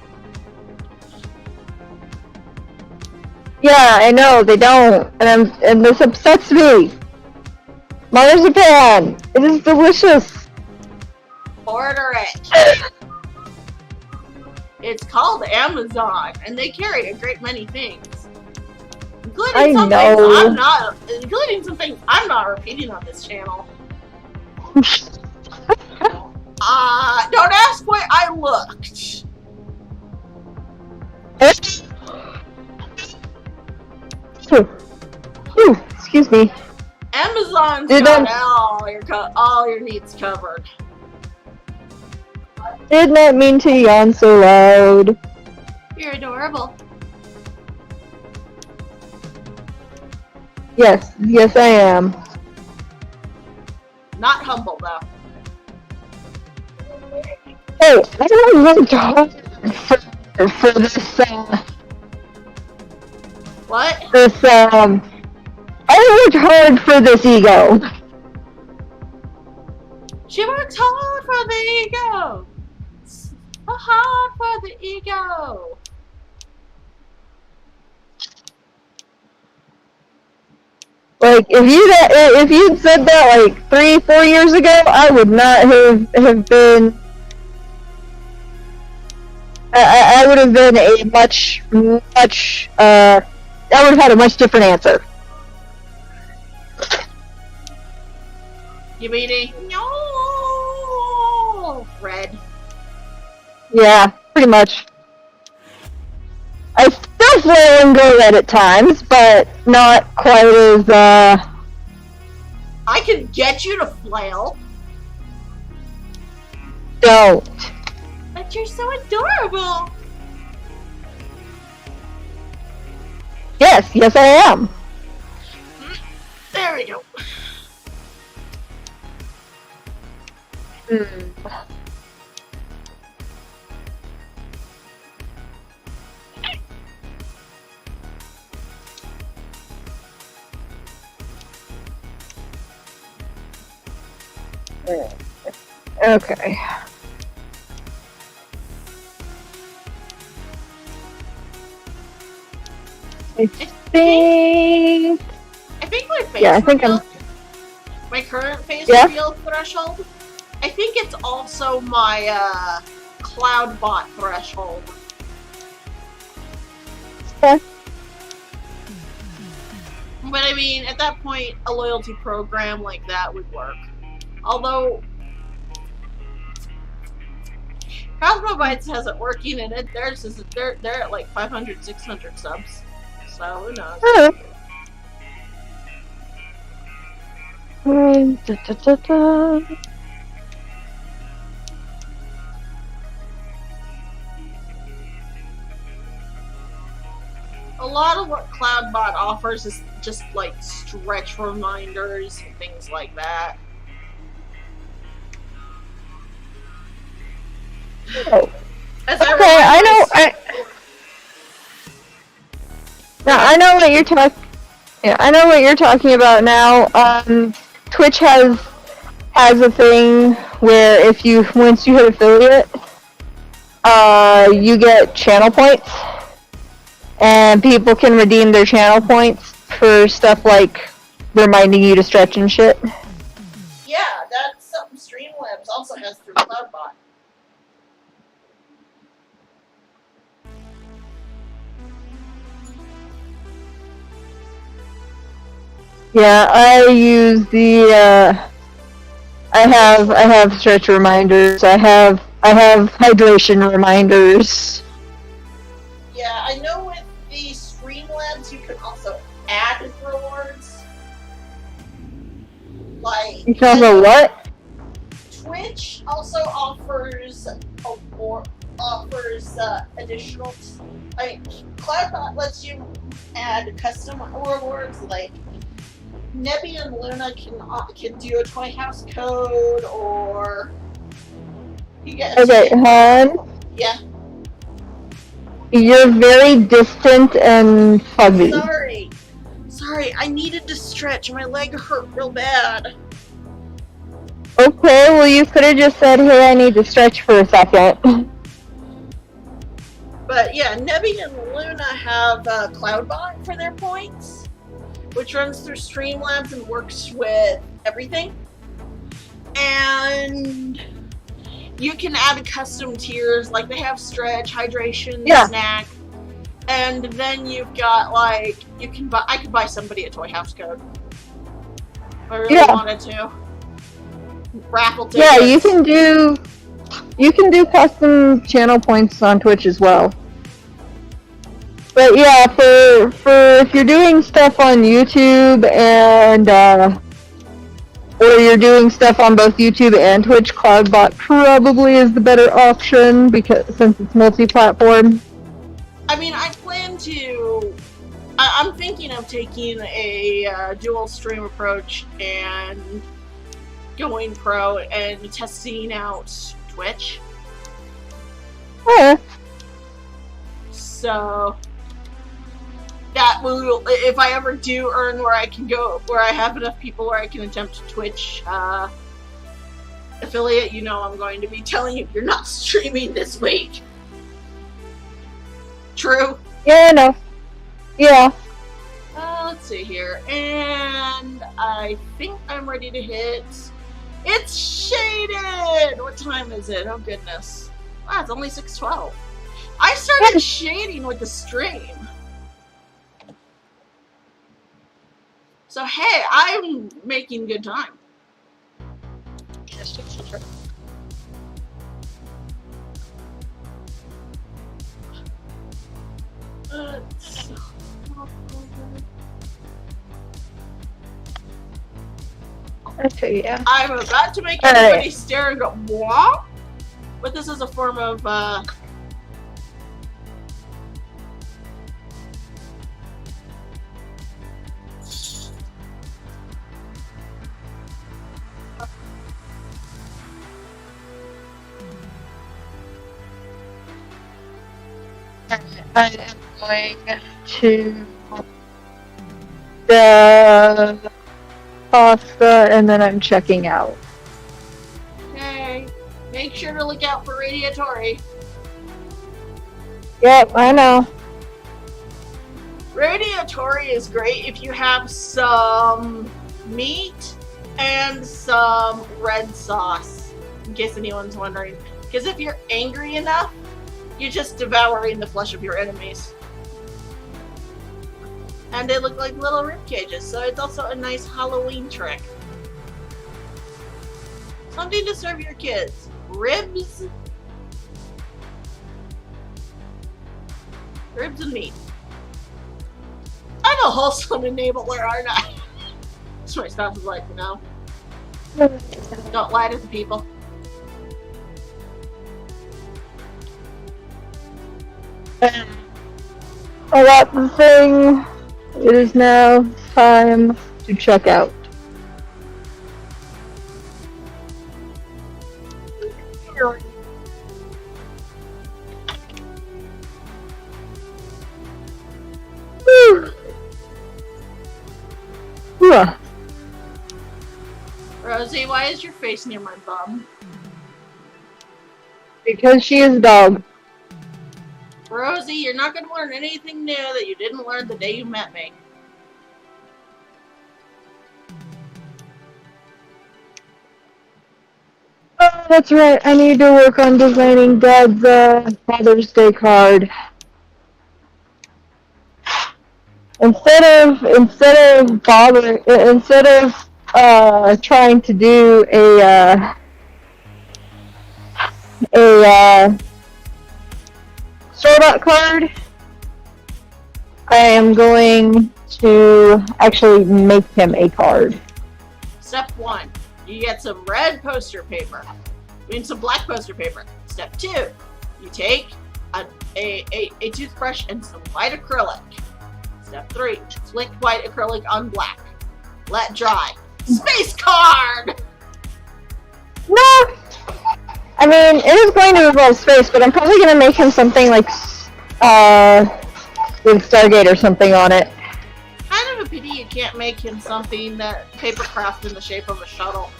Yeah, I know they don't, and this upsets me. Marzipan, it is delicious. Order it. It's called Amazon, and they carry a great many things. Including some things I'm not repeating on this channel. Don't ask where I looked. Excuse me. Amazon's got all your needs covered. Did not mean to yawn so loud. You're adorable. Yes, I am. Not humble though. Hey, I don't worked hard for this. What? I worked hard for this ego. She works hard for the ego. So hard for the ego. Like, if you'd said that like 3-4 years ago, I would not have been. I would have been a much. I would have had a much different answer. You mean a no, Fred? Yeah, pretty much. I still can flail and go red at times, but not quite as, I can get you to flail. don't. But you're so adorable. Yes, yes I am. There we go. Okay. I think... I think my face Yeah, I think reveal, my current face Yeah? reveal threshold, I think it's also my CloudBot threshold. Okay. But I mean, at that point, a loyalty program like that would work. Although, Cosmobites has it working, and theirs is they're at like 500, 600 subs. So who knows? A lot of what CloudBot offers is just like stretch reminders and things like that. Oh. As Okay, I know. I know what you're talking. Yeah, I know what you're talking about now. Twitch has a thing where if you once you hit affiliate, you get channel points, and people can redeem their channel points for stuff like reminding you to stretch and shit. Yeah, that's something Streamlabs also has through CloudBot. Yeah, I use the I have stretch reminders. I have hydration reminders. Yeah, I know with the Streamlabs you can also add rewards. Like You can also what? Twitch also offers additional. I mean, CloudBot lets you add custom rewards like Nebby and Luna can do a TOYHOUSE code, or you get a Okay, hon. Yeah. You're very distant and fuzzy. Sorry, I needed to stretch. My leg hurt real bad. Okay, well you could have just said, hey, I need to stretch for a second. But yeah, Nebby and Luna have CloudBot for their points, which runs through Streamlabs and works with everything. And you can add custom tiers, like they have stretch, hydration, snack, and then you've got like I could buy somebody a TOYHOUSE code if I really wanted to. Raffle tickets. Yeah, you can do custom channel points on Twitch as well. But yeah, for if you're doing stuff on YouTube and or you're doing stuff on both YouTube and Twitch, CloudBot probably is the better option since it's multi-platform. I mean, I plan to. I'm thinking of taking a dual stream approach and going pro and testing out Twitch. Yeah. So that will, if I ever do earn where I can go, where I have enough people where I can attempt Twitch affiliate, you know I'm going to be telling you you're not streaming this week. True? Yeah, no. Yeah. Let's see here. And I think I'm ready to hit. It's shaded! What time is it? Oh goodness. Wow, it's only 6:12. I started shading with the stream. So hey, I'm making good time. Let's Okay, yeah. I'm about to make All right. everybody stare and go, what? But this is a form of, I am going to the pasta and then I'm checking out. okay, make sure to look out for radiatory. Yep, I know. Radiatory is great if you have some meat and some red sauce, in case anyone's wondering. Because if you're angry enough, you're just devouring the flesh of your enemies. And they look like little rib cages, so it's also a nice Halloween trick. Something to serve your kids. Ribs. Ribs and meat. I'm a wholesome enabler, aren't I? That's what my spouse is like, you know? Don't lie to the people. I got the thing. It is now time to check out. Whew. Whew. Rosie, why is your face near my bum? Because she is a dog. Rosie, you're not going to learn anything new that you didn't learn the day you met me. Oh, that's right. I need to work on designing Dad's Father's Day card. Instead of trying to do a store-bought card, I am going to actually make him a card. Step 1, you get some red poster paper. I mean, some black poster paper. Step 2, you take a toothbrush and some white acrylic. Step 3, flick white acrylic on black. Let dry. Space card! No! I mean, it is going to involve space, but I'm probably going to make him something like, with Stargate or something on it. Kind of a pity you can't make him something that paper craft in the shape of a shuttle.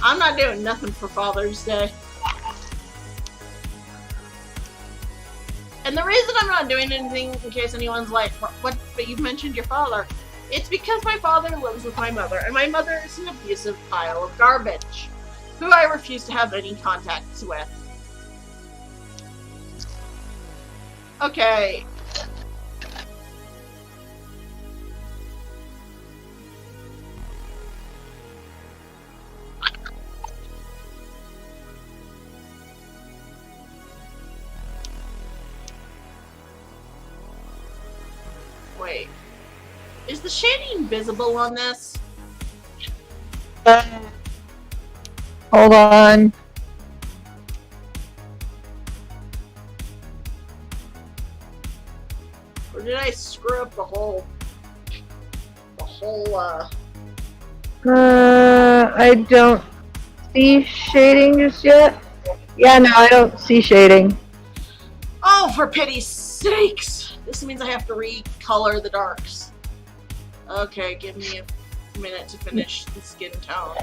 I'm not doing nothing for Father's Day. And the reason I'm not doing anything, in case anyone's like, what, but you mentioned your father. It's because my father lives with my mother, and my mother is an abusive pile of garbage, who I refuse to have any contacts with. Okay. Wait. Is the shading visible on this? Hold on. Or did I screw up the whole I don't see shading just yet. Yeah, no, I don't see shading. Oh, for pity's sakes! This means I have to recolor the darks. Okay, give me a minute to finish the skin tone.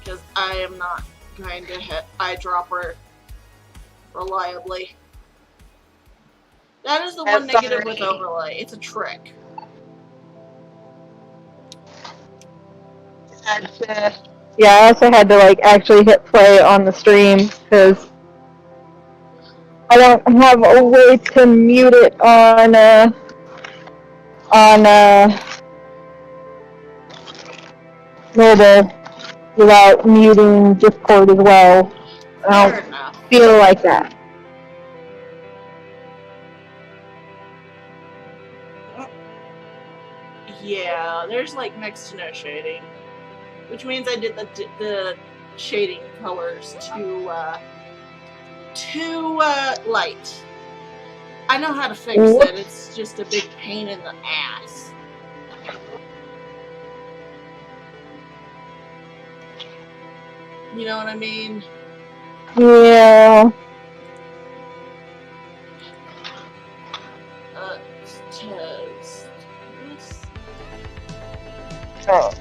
Because I am not going to hit eyedropper reliably. That is the one negative with overlay. It's a trick. Yeah, I also had to like actually hit play on the stream because I don't have a way to mute it on mobile without muting Discord as well. I Fair don't enough. feel like that. Yeah, there's like next to no shading, which means I did the shading colors too light. I know how to fix it. It's just a big pain in the ass. You know what I mean? Yeah. Test this. Oh.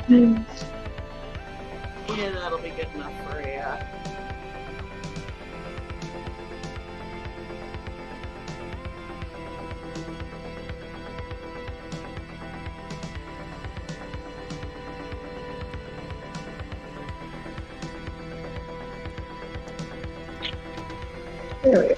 Yeah, that'll be good enough for you. There we go.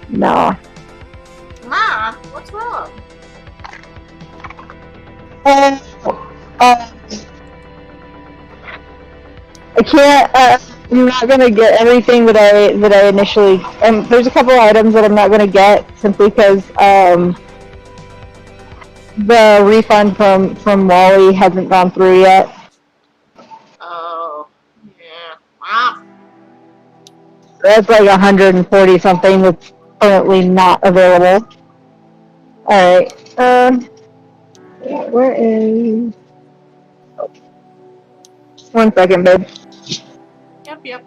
Nah. Ma, what's wrong? I can't. I'm not gonna get everything that I initially. There's a couple items that I'm not gonna get simply because the refund from Wally hasn't gone through yet. Oh, yeah. Ah. That's like 140 something that's currently not available. All right. Where is? Oh. 1 second, babe. Yep.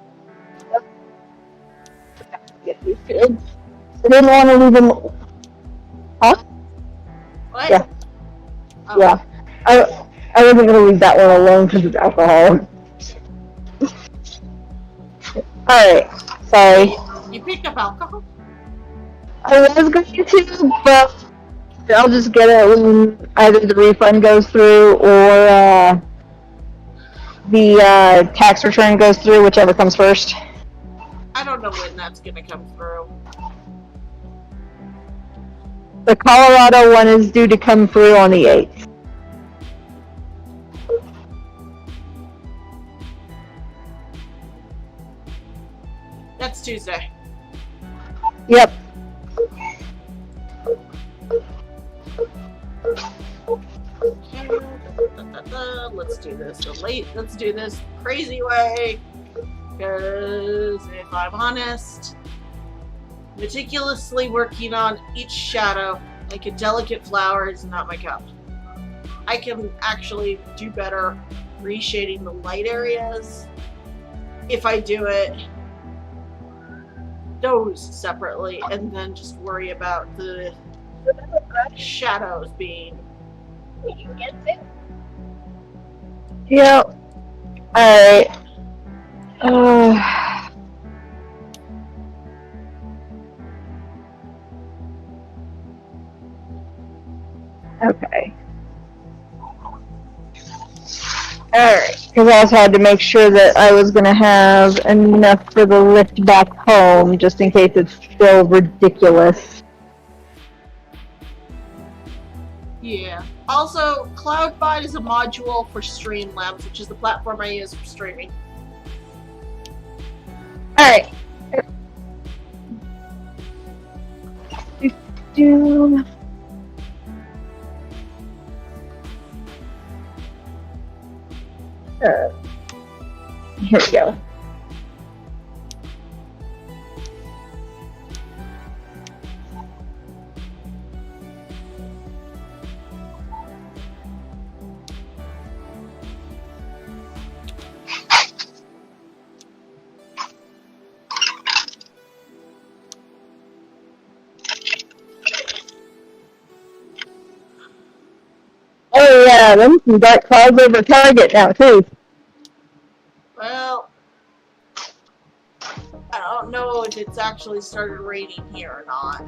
Get these kids. I didn't want to leave them. Huh? What? Yeah. Oh. Yeah. I wasn't gonna leave that one alone because it's alcohol. Alright. Sorry. You picked up alcohol? I was going to, but I'll just get it when either the refund goes through or the tax return goes through, whichever comes first. I don't know when that's gonna come through. The Colorado one is due to come through on the 8th. That's Tuesday. Yep. Let's do this let's do this crazy way, because if I'm honest, meticulously working on each shadow like a delicate flower is not my cup. I can actually do better reshading the light areas if I do it those separately and then just worry about the shadows being. Yep. Alright. Okay. Alright. Because I also had to make sure that I was going to have enough for the lift back home, just in case it's still ridiculous. Yeah. Also, Cloudbot is a module for Streamlabs, which is the platform I use for streaming. Alright. Here we go. Oh yeah, them some dark clouds over Target now too. Well, I don't know if it's actually started raining here or not.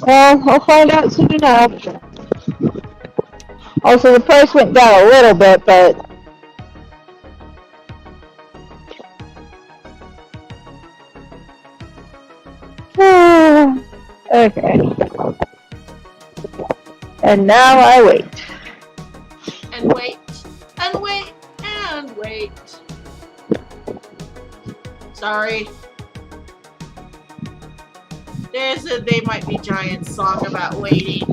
Well, I'll find out soon enough. Also, the price went down a little bit, but okay. and now I wait. And wait, and wait, and wait. Sorry. There's a They Might Be Giants song about waiting.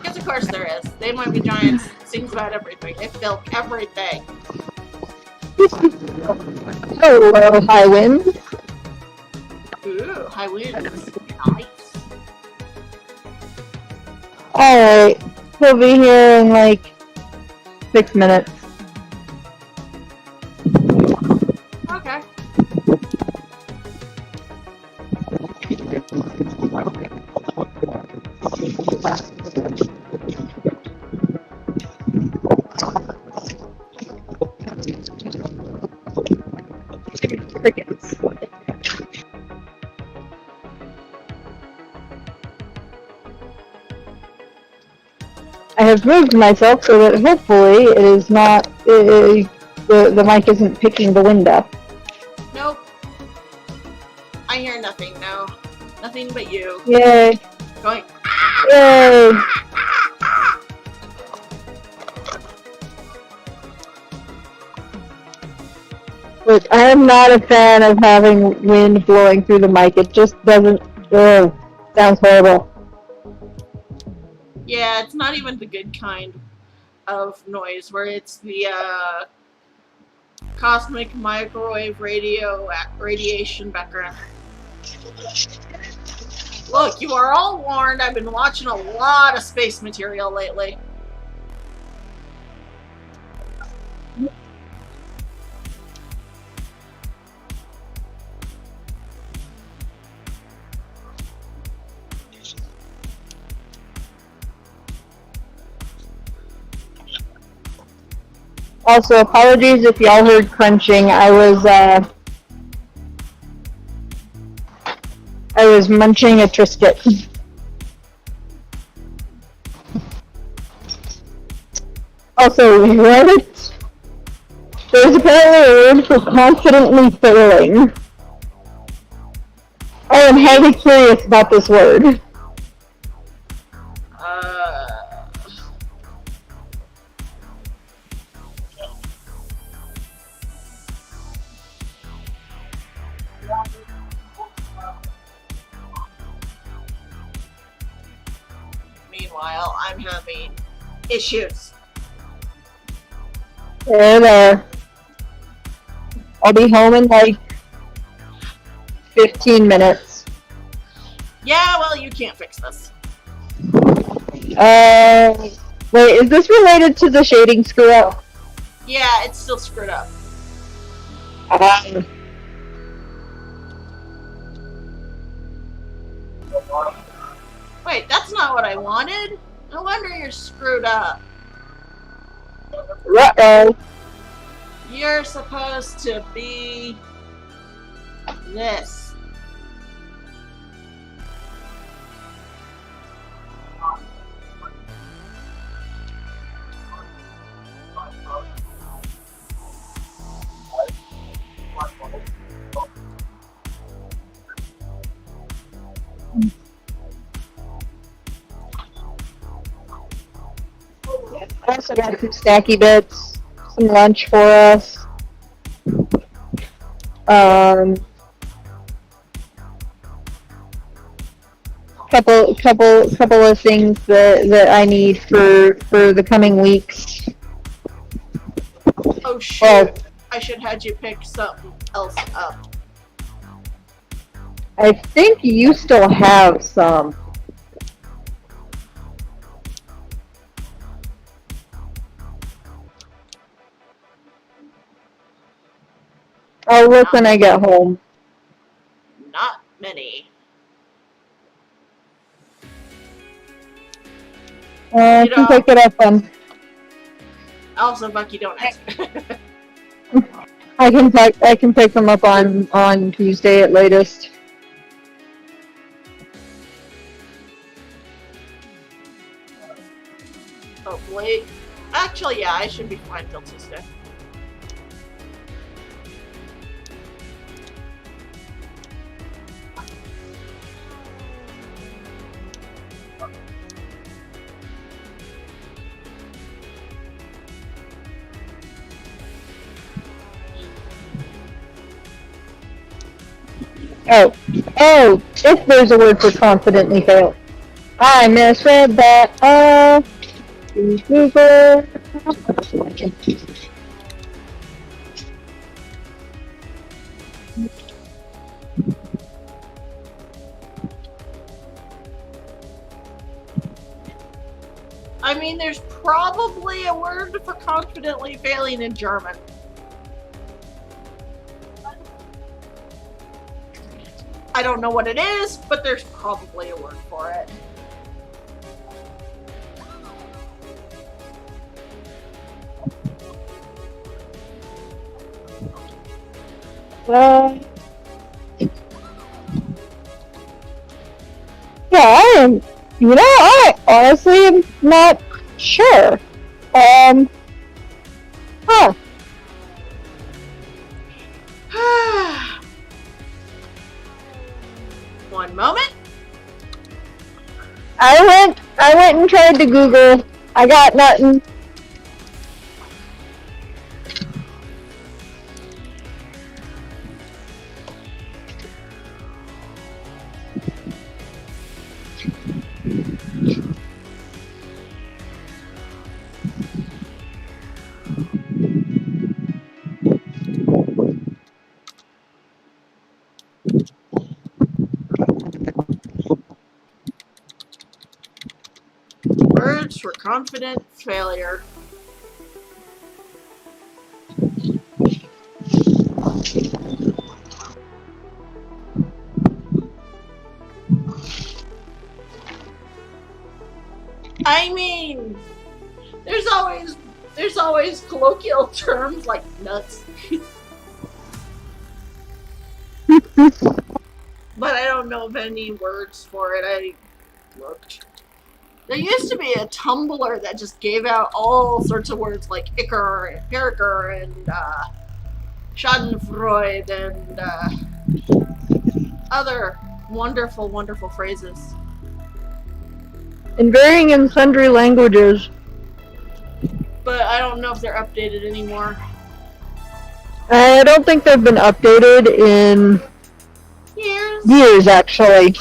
Because of course there is. They Might Be Giants sings about everything. They film everything. Hello, high wind. Ooh, high winds. Nice. Alright, he'll be here in like 6 minutes. Okay. Crickets. I have moved myself so that hopefully it is not, the mic isn't picking the wind up. Nope. I hear nothing now. Nothing but you. Yay. Going, Yay. Look, I am not a fan of having wind blowing through the mic. It just doesn't, sounds horrible. yeah, it's not even the good kind of noise where it's the cosmic microwave radiation background. Look, you are all warned. I've been watching a lot of space material lately. Also, apologies if y'all heard crunching. I was munching a Triscuit. Also, what? There's apparently a word for confidently failing. I am highly curious about this word. Meanwhile, I'm having issues. There. I'll be home in like 15 minutes. Yeah, well, you can't fix this. Wait, is this related to the shading screw up? Yeah, it's still screwed up. Wait, that's not what I wanted. No wonder you're screwed up. Uh-oh. You're supposed to be this. I also got some snacky bits, some lunch for us. Couple of things that I need for the coming weeks. Oh shoot! Well, I should have had you pick something else up. I think you still have some. I'll look when I get home. Not many. I can pick it up on. Also, Bucky Donuts. I can pick them up on Tuesday at latest. Hopefully. Actually, yeah, I should be fine till Tuesday. Oh, oh, if there's a word for confidently fail. I misread that. Google. I mean, there's probably a word for confidently failing in German. I don't know what it is, but there's probably a word for it. Yeah, I am. You know, I honestly am not sure. Huh. One moment. I went and tried to Google. I got nothing. Words for confident failure. I mean, there's always colloquial terms like nuts. But I don't know of any words for it. I looked. There used to be a Tumblr that just gave out all sorts of words like Icker and Periker and Schadenfreude and other wonderful, wonderful phrases. In varying and sundry languages. But I don't know if they're updated anymore. I don't think they've been updated in years actually.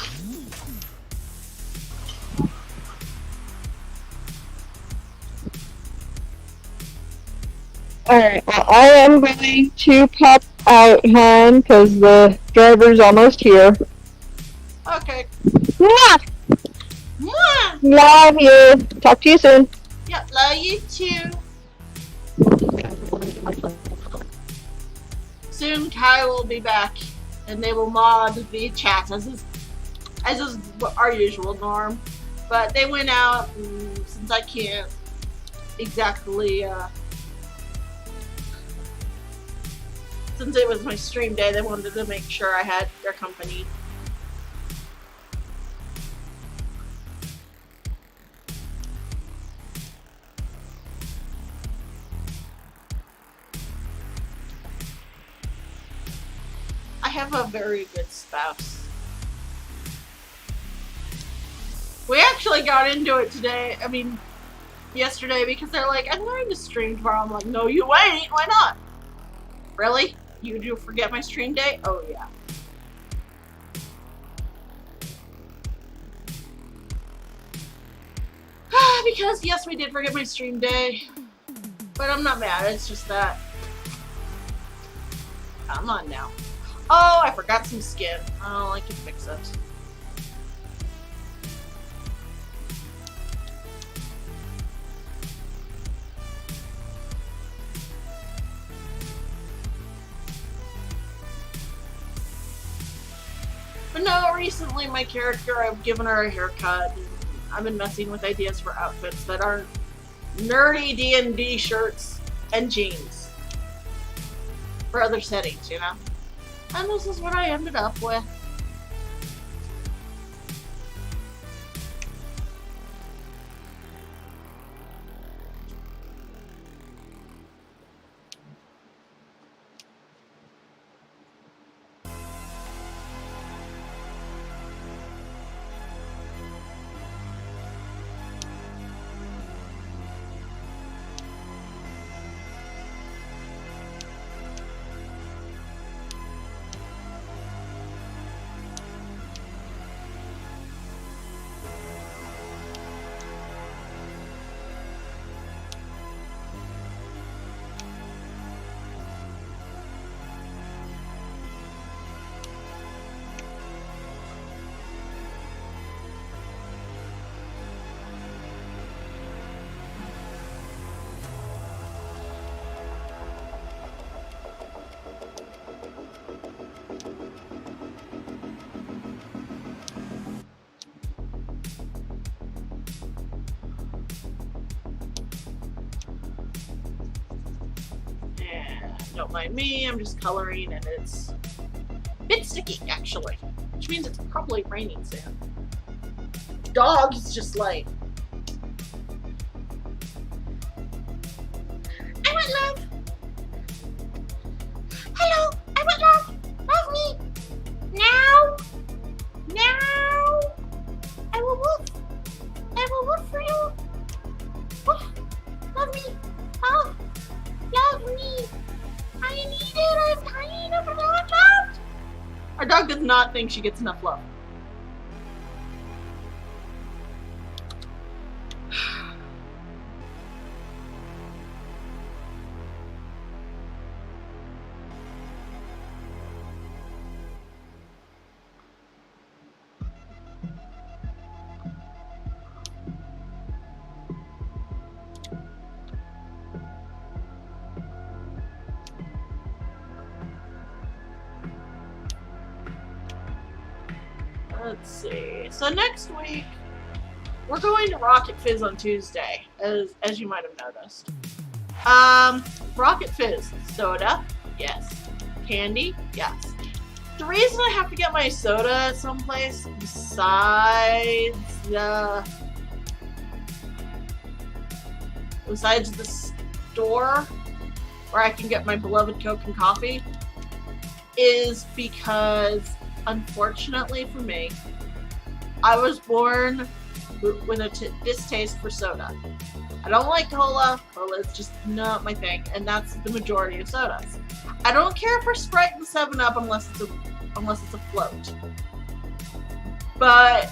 Alright, well, I am going to pop out, hon, because the driver's almost here. Okay. Mwah! Mwah! Love you. Talk to you soon. Yeah, love you too. Soon Kai will be back, and they will mod the chat as is our usual norm. But they went out, and since I can't exactly, since it was my stream day, they wanted to make sure I had their company. I have a very good spouse. We actually got into it yesterday, because they're like, I'm going to stream tomorrow. I'm like, no, you ain't. Why not? Really? You do forget my stream day? Oh, yeah. Because, yes, we did forget my stream day. But I'm not mad. It's just that. Come on now. Oh, I forgot some skin. Oh, I can fix it. But no, recently my character, I've given her a haircut. And I've been messing with ideas for outfits that aren't nerdy D&D shirts and jeans. For other settings, you know? And this is what I ended up with. Don't mind me, I'm just coloring and it's a bit sticky actually, which means it's probably raining soon. Dog is just like, I want love. Hello, I want love. Love me. Now. Now. I will woof. I will woof for you. Woof. Love me. Oh. Love me. I need it. I'm dying of love. Our dog does not think she gets enough love. Let's see. So next week, we're going to Rocket Fizz on Tuesday, as you might have noticed. Rocket Fizz. Soda? Yes. Candy? Yes. The reason I have to get my soda someplace besides the store where I can get my beloved Coke and coffee is because, unfortunately for me, I was born with a distaste for soda. I don't like cola. Cola is just not my thing, and that's the majority of sodas. I don't care for Sprite and 7-Up unless it's a float. But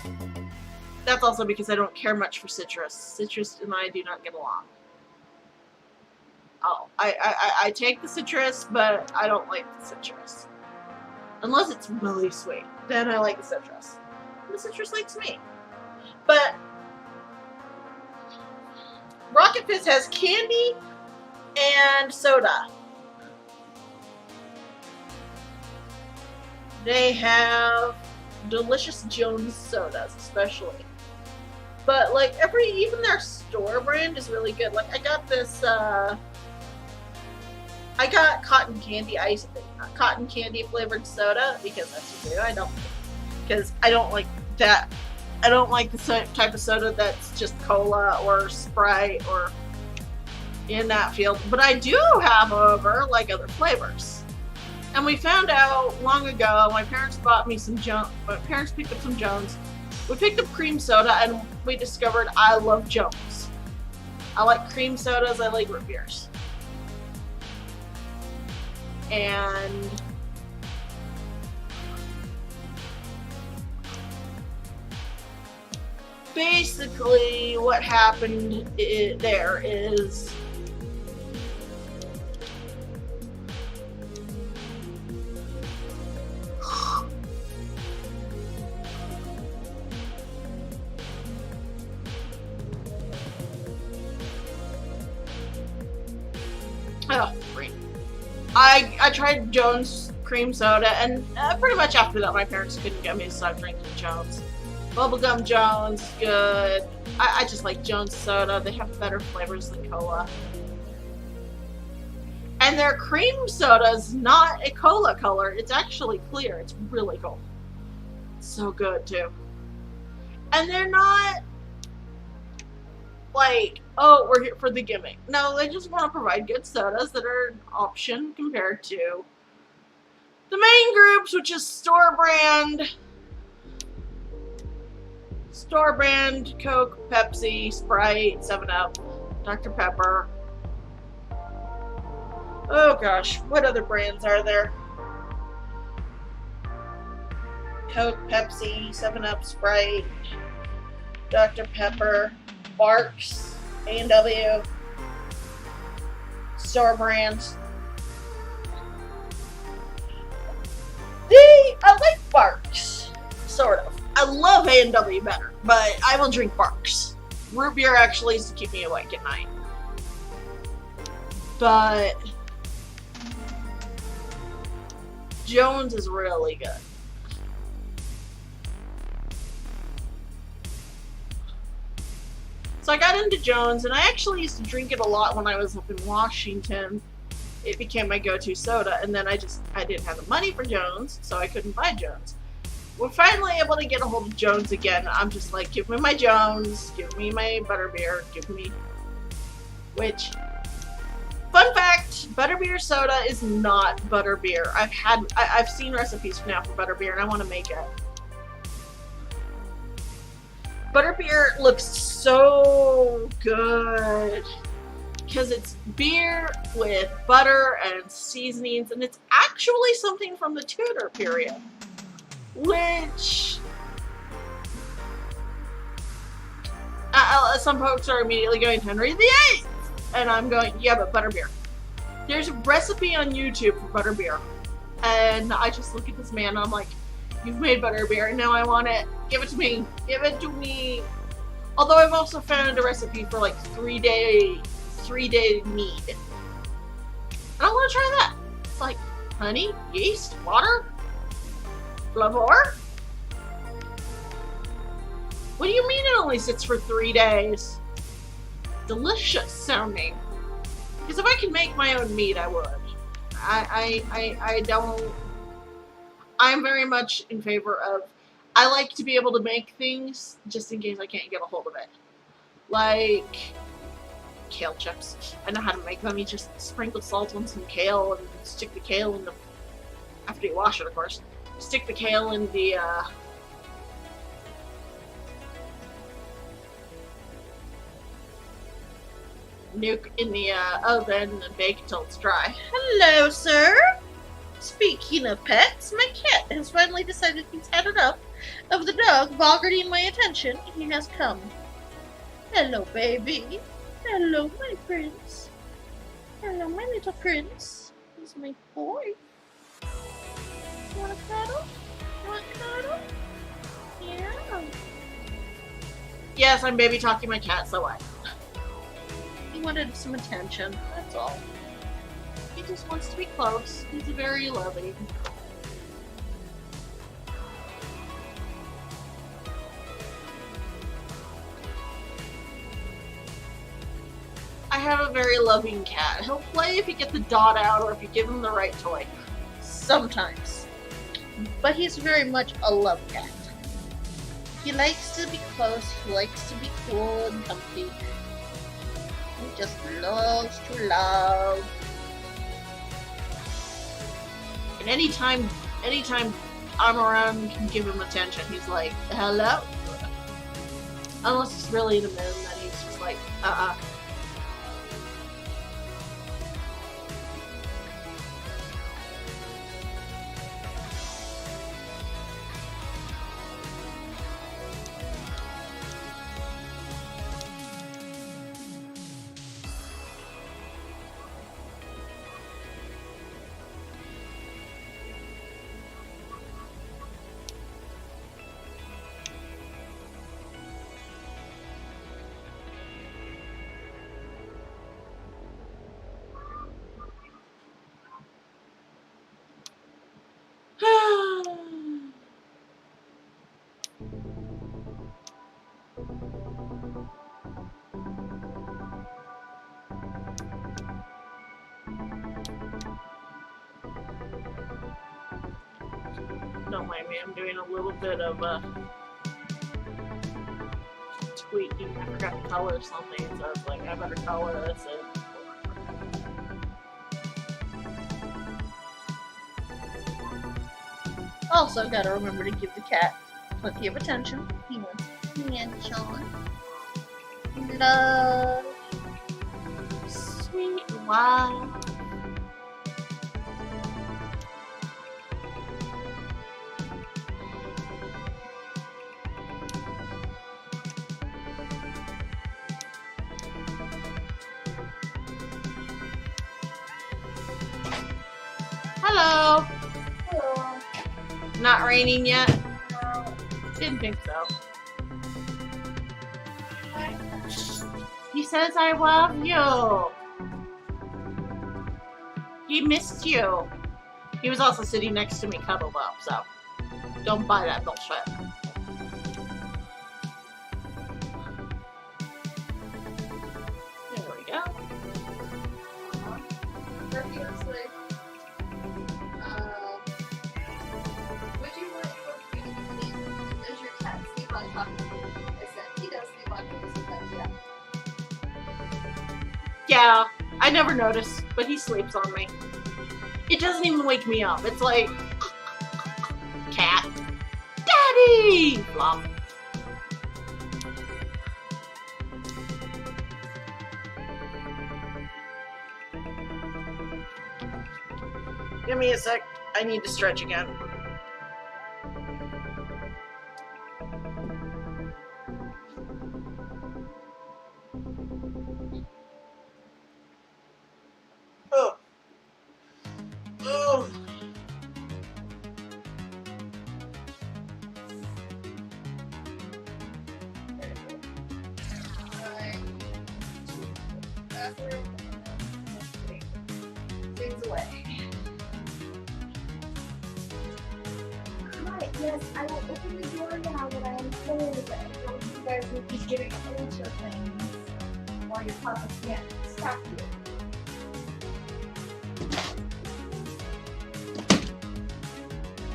that's also because I don't care much for citrus. Citrus and I do not get along. Oh, I take the citrus, but I don't like the citrus. Unless it's really sweet. Then I like the citrus. And the citrus likes me. But Rocket Fizz has candy and soda. They have delicious Jones sodas, especially. But like even their store brand is really good. Like I got this I got cotton candy flavored soda because that's what I do. Because I don't like that. I don't like the type of soda that's just cola or Sprite or in that field. But I do have, however, like other flavors. And we found out long ago. My parents bought me some Jones. My parents picked up some Jones. We picked up cream soda, and we discovered I love Jones. I like cream sodas. I like root beers. And basically what happened there is oh, great. I tried Jones cream soda, and pretty much after that, my parents couldn't get me to stop drinking Jones. Bubblegum Jones, good. I just like Jones soda. They have better flavors than cola. And their cream soda is not a cola color. It's actually clear. It's really cool. It's so good, too. And they're not like, oh, we're here for the gimmick. No, they just want to provide good sodas that are an option compared to the main groups, which is store brand, Coke, Pepsi, Sprite, 7-Up, Dr. Pepper. Oh gosh, what other brands are there? Coke, Pepsi, 7-Up, Sprite, Dr. Pepper, Barks, A&W, store brands. I like Barks, sort of. I love A&W better, but I will drink Barks. Root beer actually used to keep me awake at night. But Jones is really good. So I got into Jones, and I actually used to drink it a lot when I was up in Washington. it became my go-to soda, and then I didn't have the money for Jones, so I couldn't buy Jones. We're finally able to get a hold of Jones again. I'm just like, give me my Jones, give me my butterbeer, give me... Which, fun fact, butterbeer soda is not butterbeer. I've seen recipes now for butterbeer, and I want to make it. Butterbeer looks so good because it's beer with butter and seasonings, and it's actually something from the Tudor period, which some folks are immediately going, Henry VIII, and I'm going, yeah, but butterbeer. There's a recipe on YouTube for butterbeer, and I just look at this man and I'm like, you've made butterbeer, now I want it. Give it to me. Give it to me. Although I've also found a recipe for like 3-day mead. And I want to try that. It's like honey, yeast, water, flavor. What do you mean it only sits for 3 days? Delicious sounding. Because if I could make my own mead, I would. I don't... I'm very much in favor of... I like to be able to make things just in case I can't get a hold of it. Like kale chips. I know how to make them. You just sprinkle salt on some kale and stick the kale in the... After you wash it, of course. Stick the kale in the, nuke in the oven and bake until it's dry. Hello, sir! Speaking of pets, my cat has finally decided he's had enough of the dog bogging my attention. He has come. Hello, baby. Hello, my prince. Hello, my little prince. He's my boy. You wanna cuddle? You wanna cuddle? Yeah. Yes, I'm baby talking my cat, so what? He wanted some attention, that's all. He just wants to be close. He's very loving. I have a very loving cat. He'll play if you get the dot out or if you give him the right toy. Sometimes. But he's very much a love cat. He likes to be close, he likes to be cool and comfy. He just loves to love. And anytime I'm around and can give him attention, he's like, hello? Unless it's really in the mood, then he's just like, don't mind me, I'm doing a little bit of tweaking. I forgot to color something, so I was like, I better color this in. Also, gotta remember to give the cat plenty of attention. He wants attention. Love. Sweet wine. Hello. Hello. Not raining yet? No. Didn't think so. Hi. He says I love you. He missed you. He was also sitting next to me cuddled up, so don't buy that bullshit. There we go. We're here, so Yeah, I never notice, but he sleeps on me. It doesn't even wake me up. It's like, cat, daddy, flop. Give me a sec. I need to stretch again. Oh. Oh. Things away. Right, yes, I will open the door now that I am told that you guys will be getting into things while your papa can't stop you.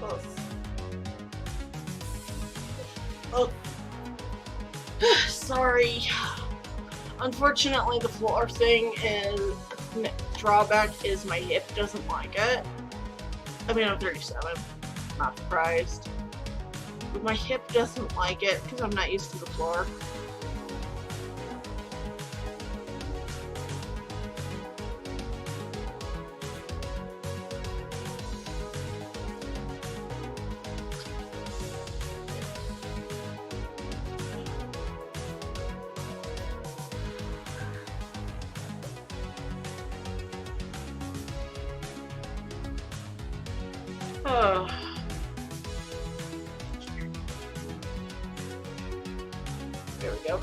Oh. Oh. Sorry. Unfortunately, the floor thing is drawback is my hip doesn't like it. I mean, I'm 37. Not surprised. But my hip doesn't like it because I'm not used to the floor. Oh. There we go.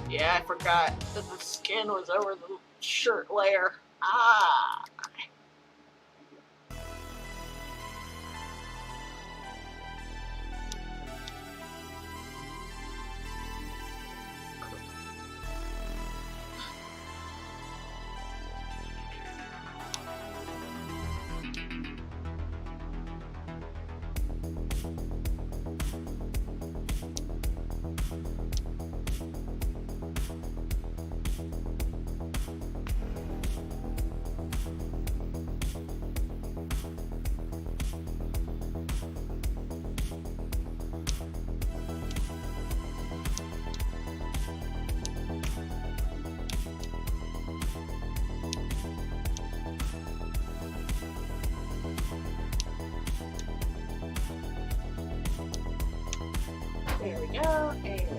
Yeah, I forgot that the skin was over the shirt layer. Ah. There we go. And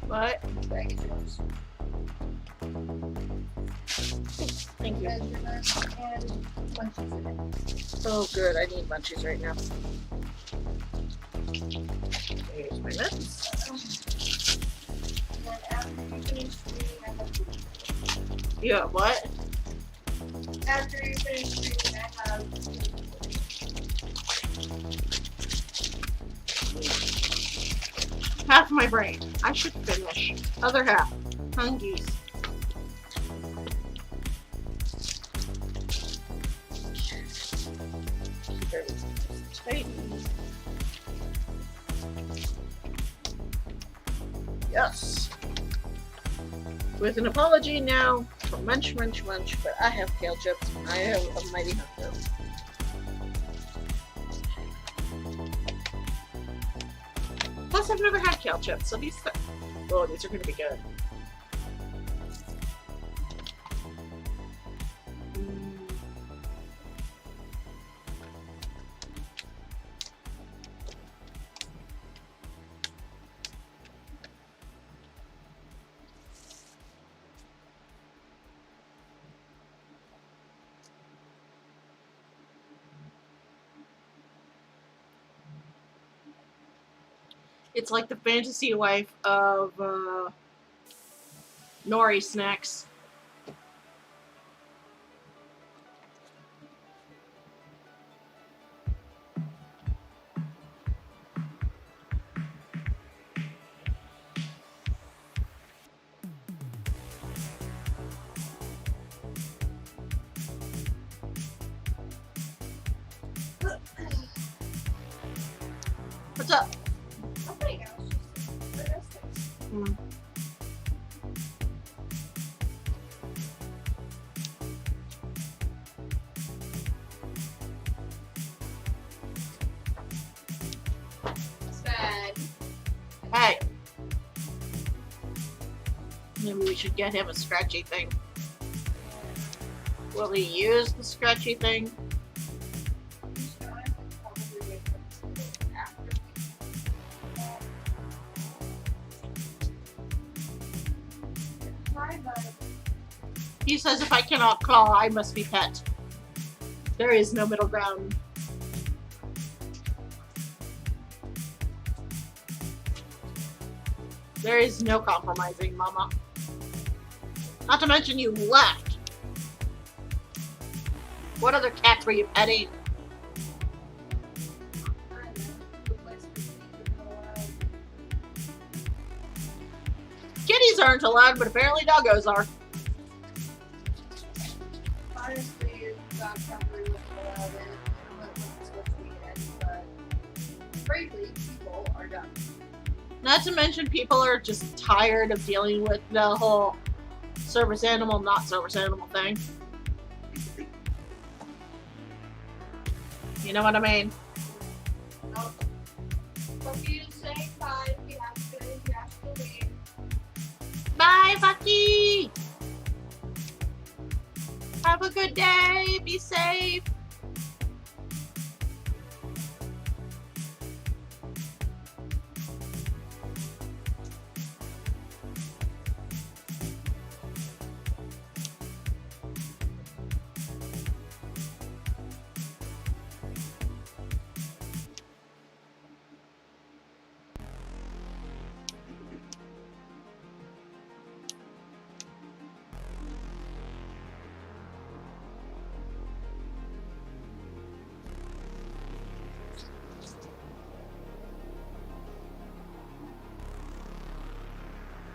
what? Thank you. And munchies in it. Oh, good. I need munchies right now. Here's my nuts. And then after you finish reading, I have food. You have what? After you finish reading, I have food. Half my brain. I should finish. Other half. Hungies. Yes. With an apology now for munch, munch, munch, but I have kale chips. I have a mighty hunger. Plus, I've never had kale chips, so these are going to be good. It's like the fantasy wife of Nori snacks. What's up? Nothing else, just statistics. It's bad. Hey. Maybe we should get him a scratchy thing. Will he use the scratchy thing? He says if I cannot claw, I must be pet. There is no middle ground. There is no compromising, Mama. Not to mention you left. What other cats were you petting? Kitties aren't allowed, but apparently doggos are. Honestly, dog probably wouldn't allow it. It wasn't supposed to be it, but frankly, people are dumb. Not to mention people are just tired of dealing with the whole service animal, not service animal thing. You know what I mean? Nope. But you say fine, we have to leave. Bye, Bucky! Have a good day. Be safe.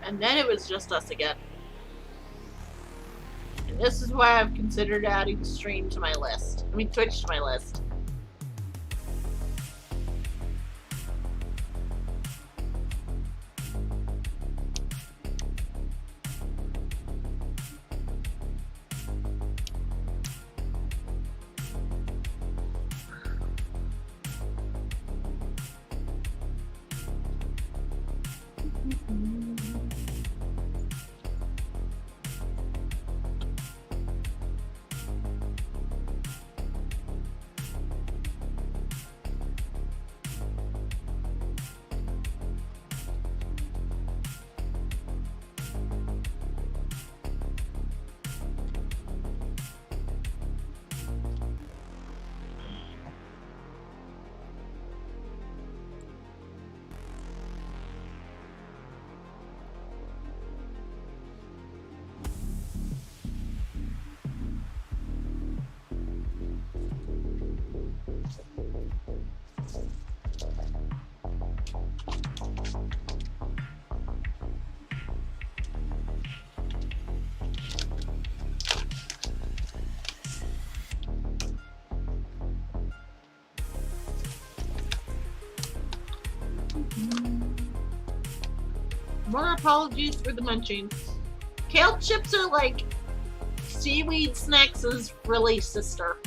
And then it was just us again. And this is why I've considered adding stream to my list. I mean, Twitch to my list. More apologies for the munching. Kale chips are like seaweed snacks' really sister.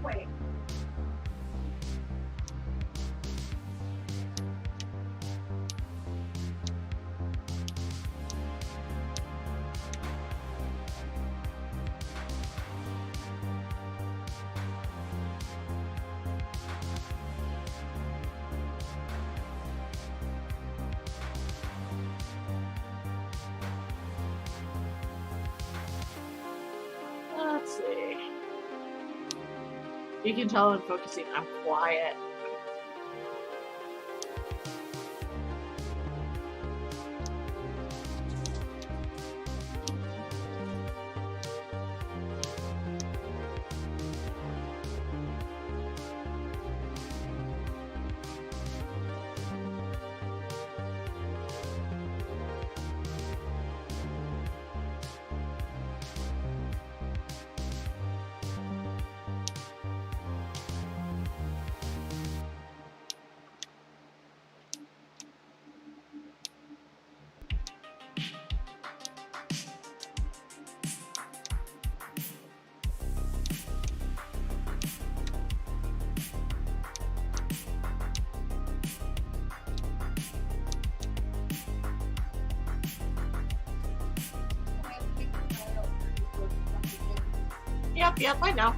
Wait. Let's see. You can tell I'm focusing. I'm quiet. Yep, I know.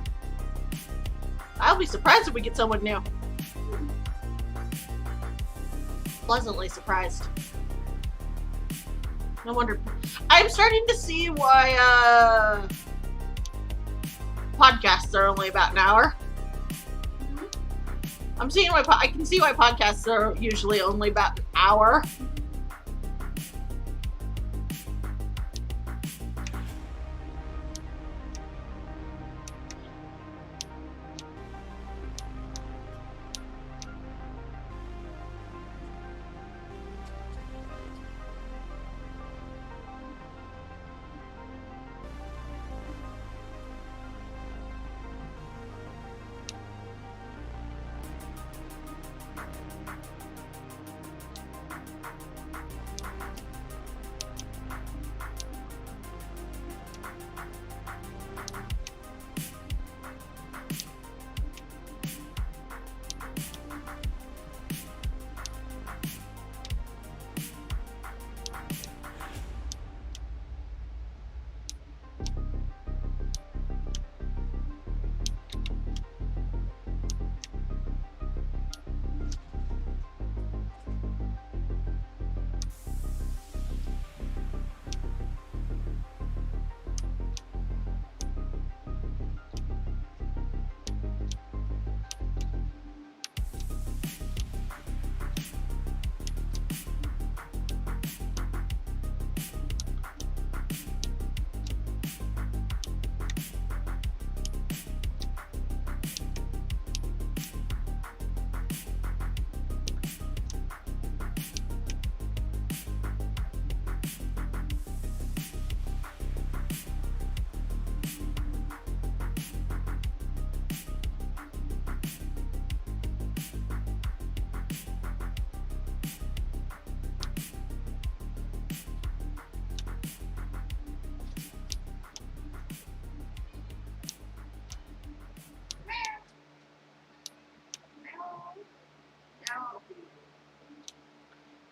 I'll be surprised if we get someone new. Pleasantly surprised. No wonder. I'm starting to see why podcasts are only about an hour. I'm seeing why I can see why podcasts are usually only about an hour.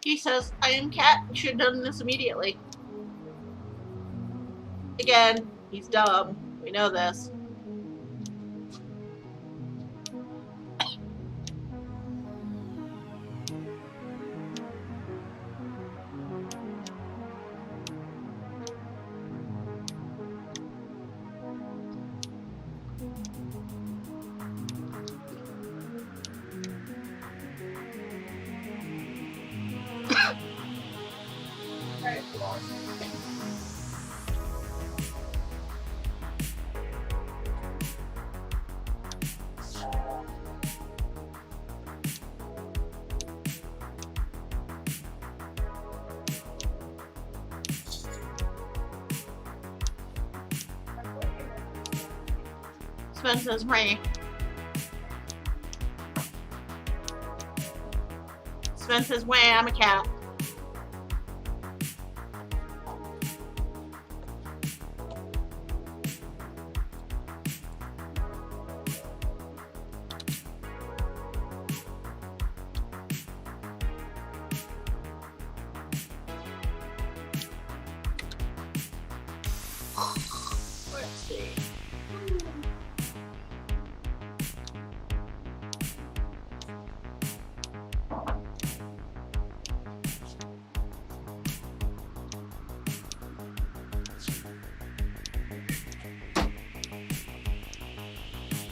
He says, I am cat. You should have done this immediately. Again, he's dumb. We know this. Right, cool. Sven says, Ray. Sven says, Wah, I'm a cat. Let's see.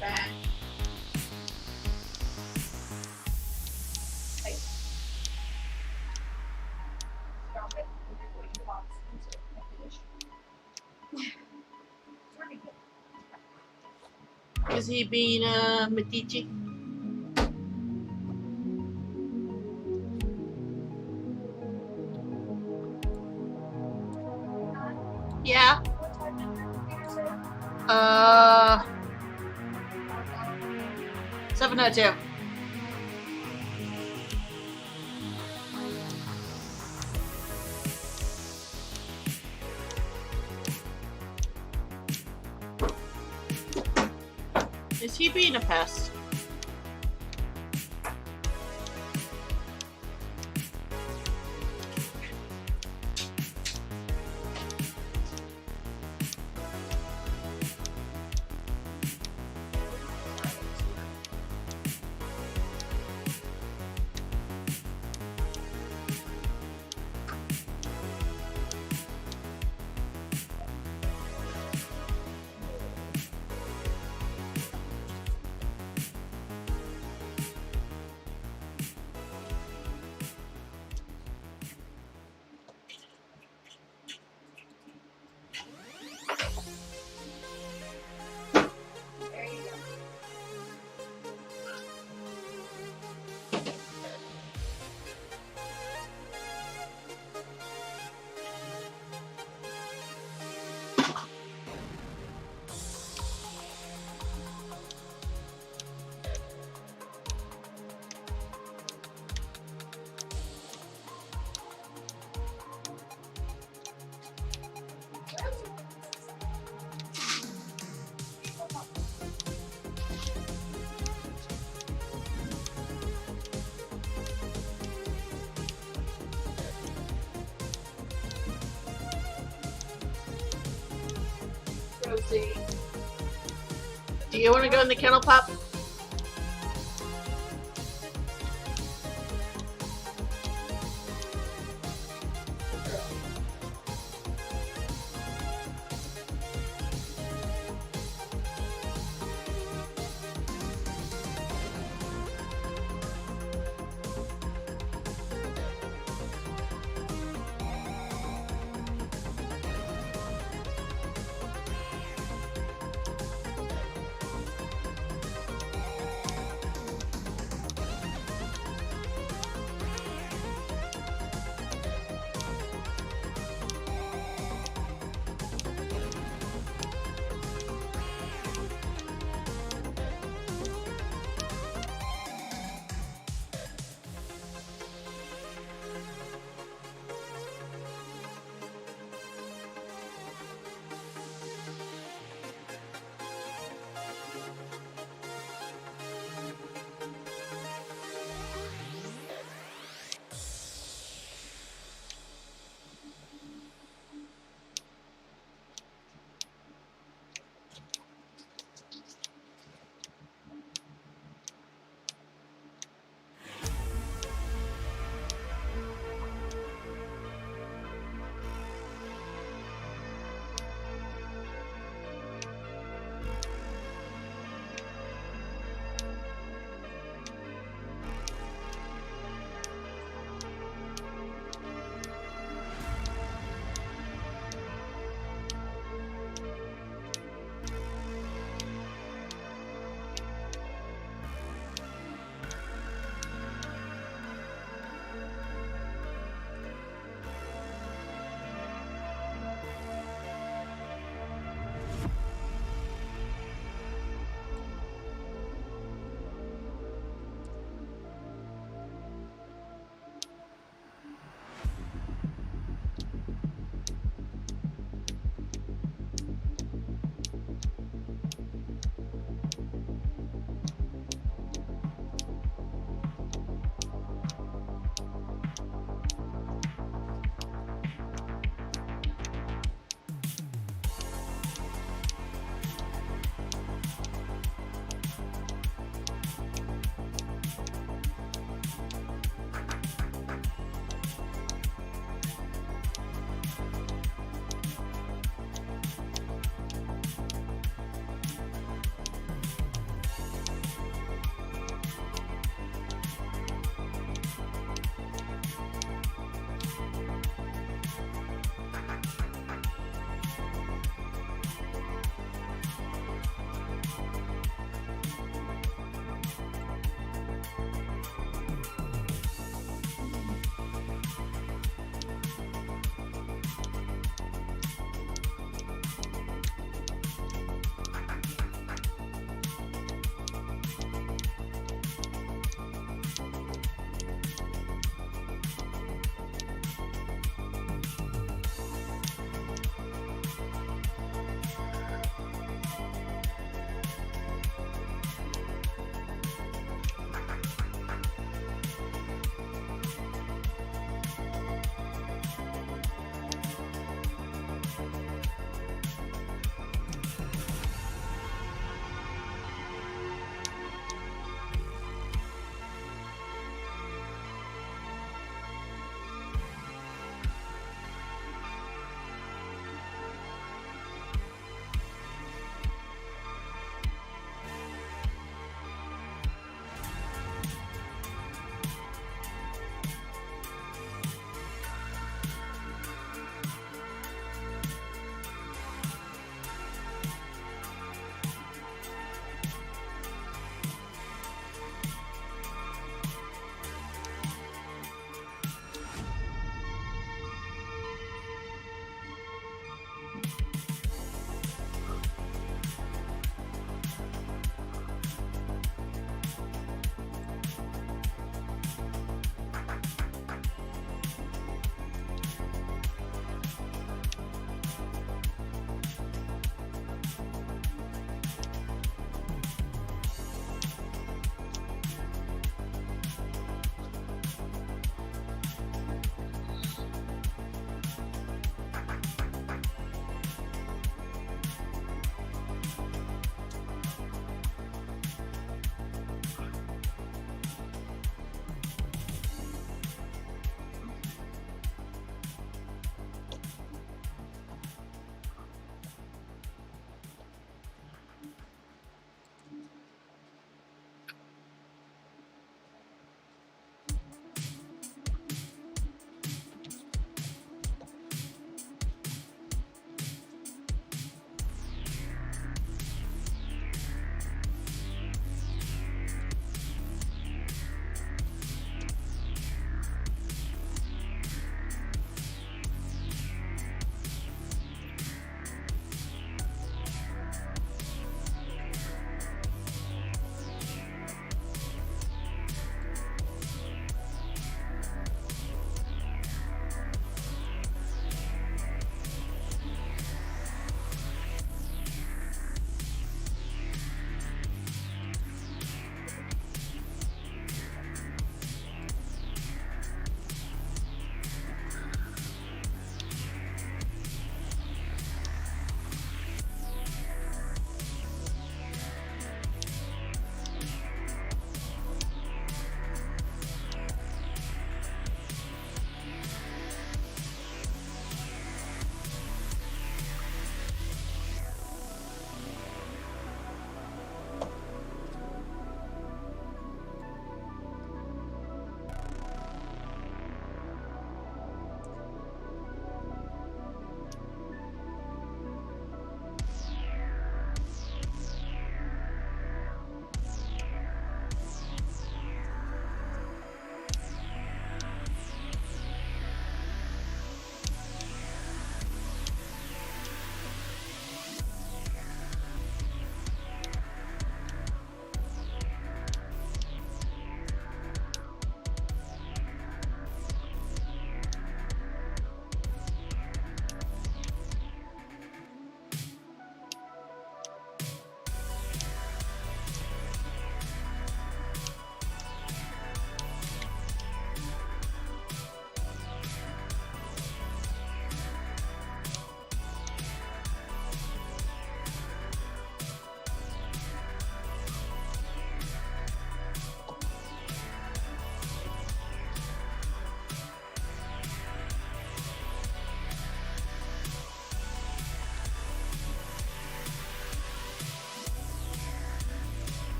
Back. Hey. Drop it before you box into a finish. Pretty good. Is he being Medici? Yeah. What time did your computer say? 7:02. Is he being a pest? There you go. Rosie. Do you want to go in the kennel pup?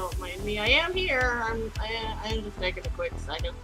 don't mind me. I am here. I'm just taking a quick second.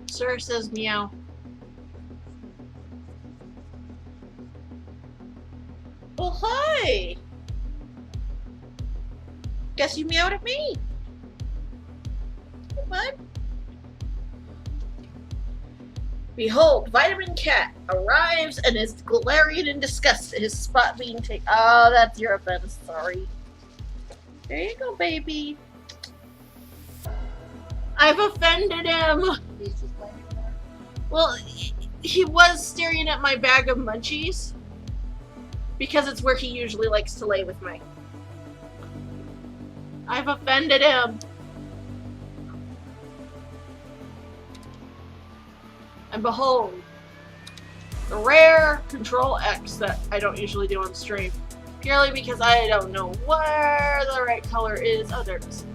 Sir says meow. Well, hi! Guess you meowed at me. Hey, bud. Behold, Vitamin Cat arrives and is glaring in disgust at his spot being taken. Oh, that's your offense. Sorry. There you go, baby. I've offended him. He's just laying there. Well, he was staring at my bag of munchies because it's where he usually likes to lay with me. I've offended him. And behold, the rare Control X that I don't usually do on stream. Purely because I don't know where the right color is. Oh, there it is.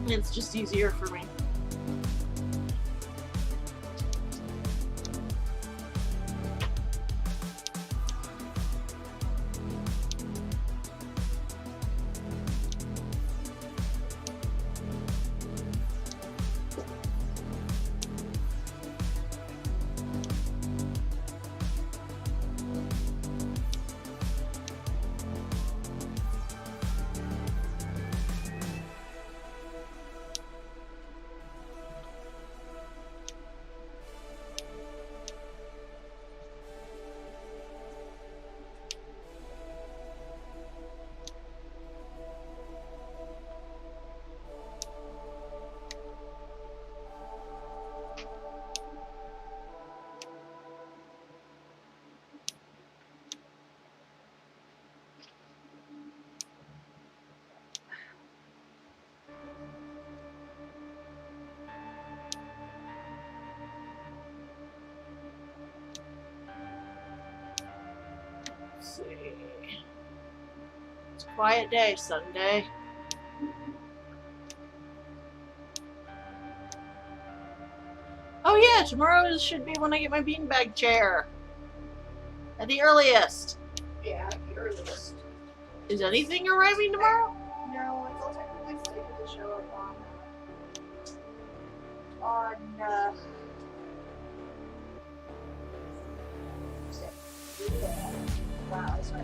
It's just easier for me. quiet day, Sunday. Oh yeah, tomorrow should be when I get my beanbag chair. At the earliest. Yeah, the earliest. Is anything arriving tomorrow? No, it's all technically slated to show up on wow, that's right.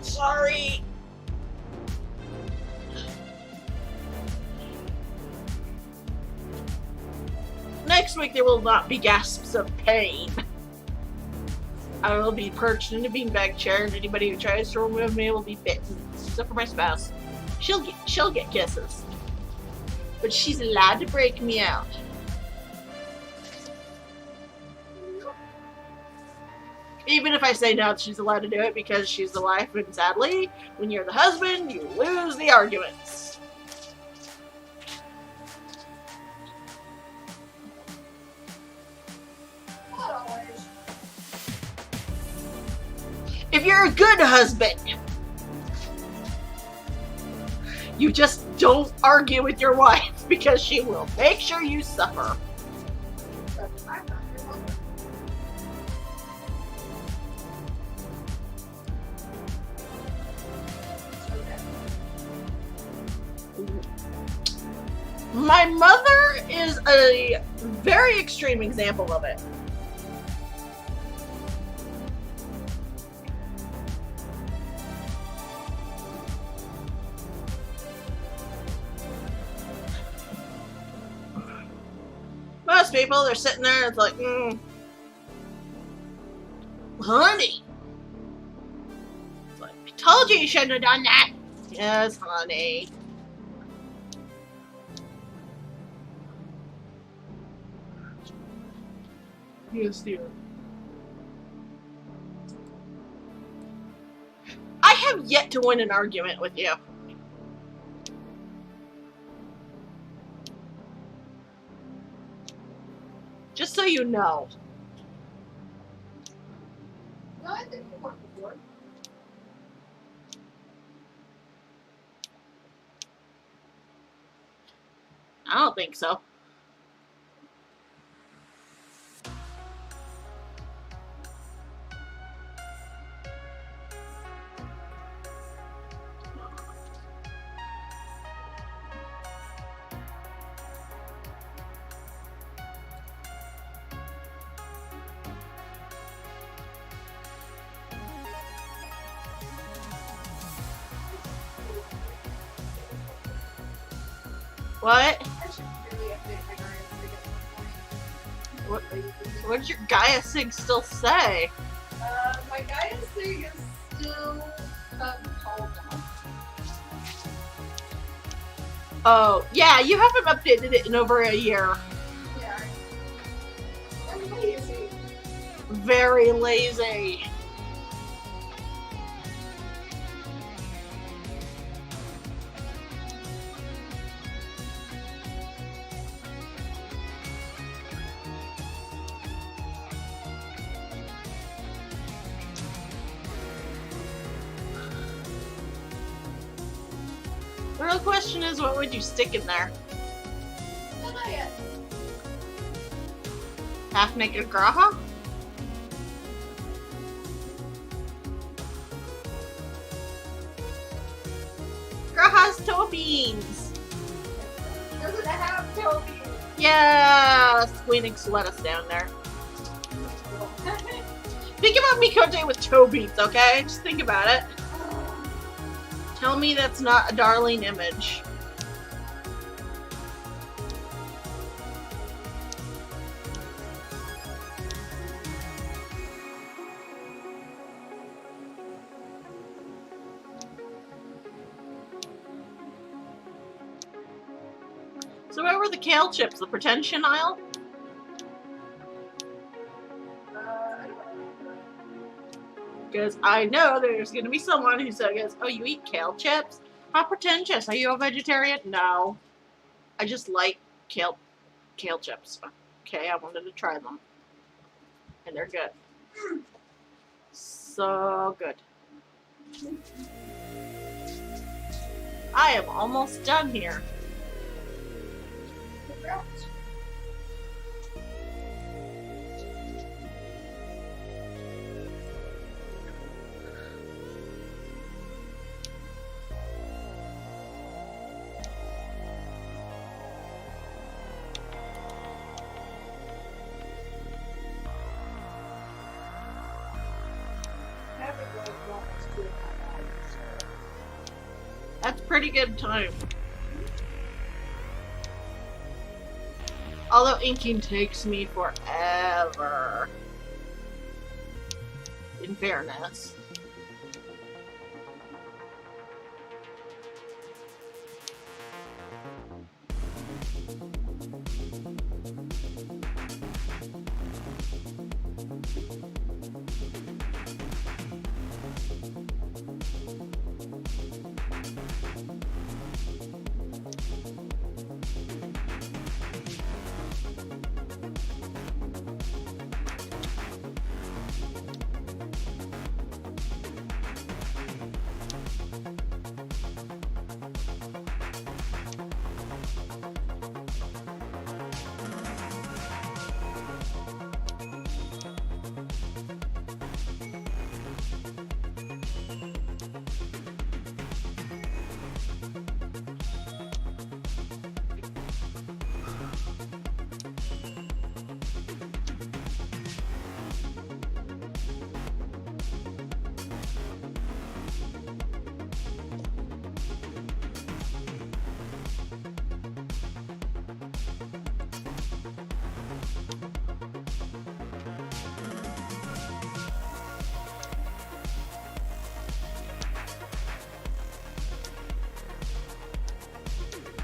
Sorry. Next week there will not be gasps of pain. I will be perched in a beanbag chair, and anybody who tries to remove me will be bitten. Except for my spouse. She'll get kisses. But she's allowed to break me out. Even if I say no, she's allowed to do it because she's the wife, and sadly, when you're the husband, you lose the arguments. Not always. If you're a good husband, you just don't argue with your wife because she will make sure you suffer. But I'm not your husband. My mother is a very extreme example of it. Most people, they're sitting there and it's like, honey. It's like, I told you you shouldn't have done that. Yes, honey. Yes, dear. I have yet to win an argument with you. Just so you know. No, I think we worked before. I don't think so. What? I should really update my Gaia Sig at some What? point. What did your Gaia Sig still say? My Gaia Sig is still tall enough. Oh, yeah, you haven't updated it in over a year. Yeah. I'm lazy. Very lazy. The real question is, what would you stick in there? No, not yet. Half-naked Graha? Graha's toe beans! Doesn't have Toby. Yeah, Squeenix let us down there. Think about Mikote with toe beans, okay? Just think about it. Tell me that's not a darling image. So where were the kale chips? The pretension aisle? I don't know. Because I know there's going to be someone who says, oh, you eat kale chips? How pretentious. Are you a vegetarian? No. I just like kale chips. Okay, I wanted to try them. And they're good. So good. I am almost done here. Congrats. I haven't read almost 2.5 hours, so. That's pretty good time. Although inking takes me forever. In fairness.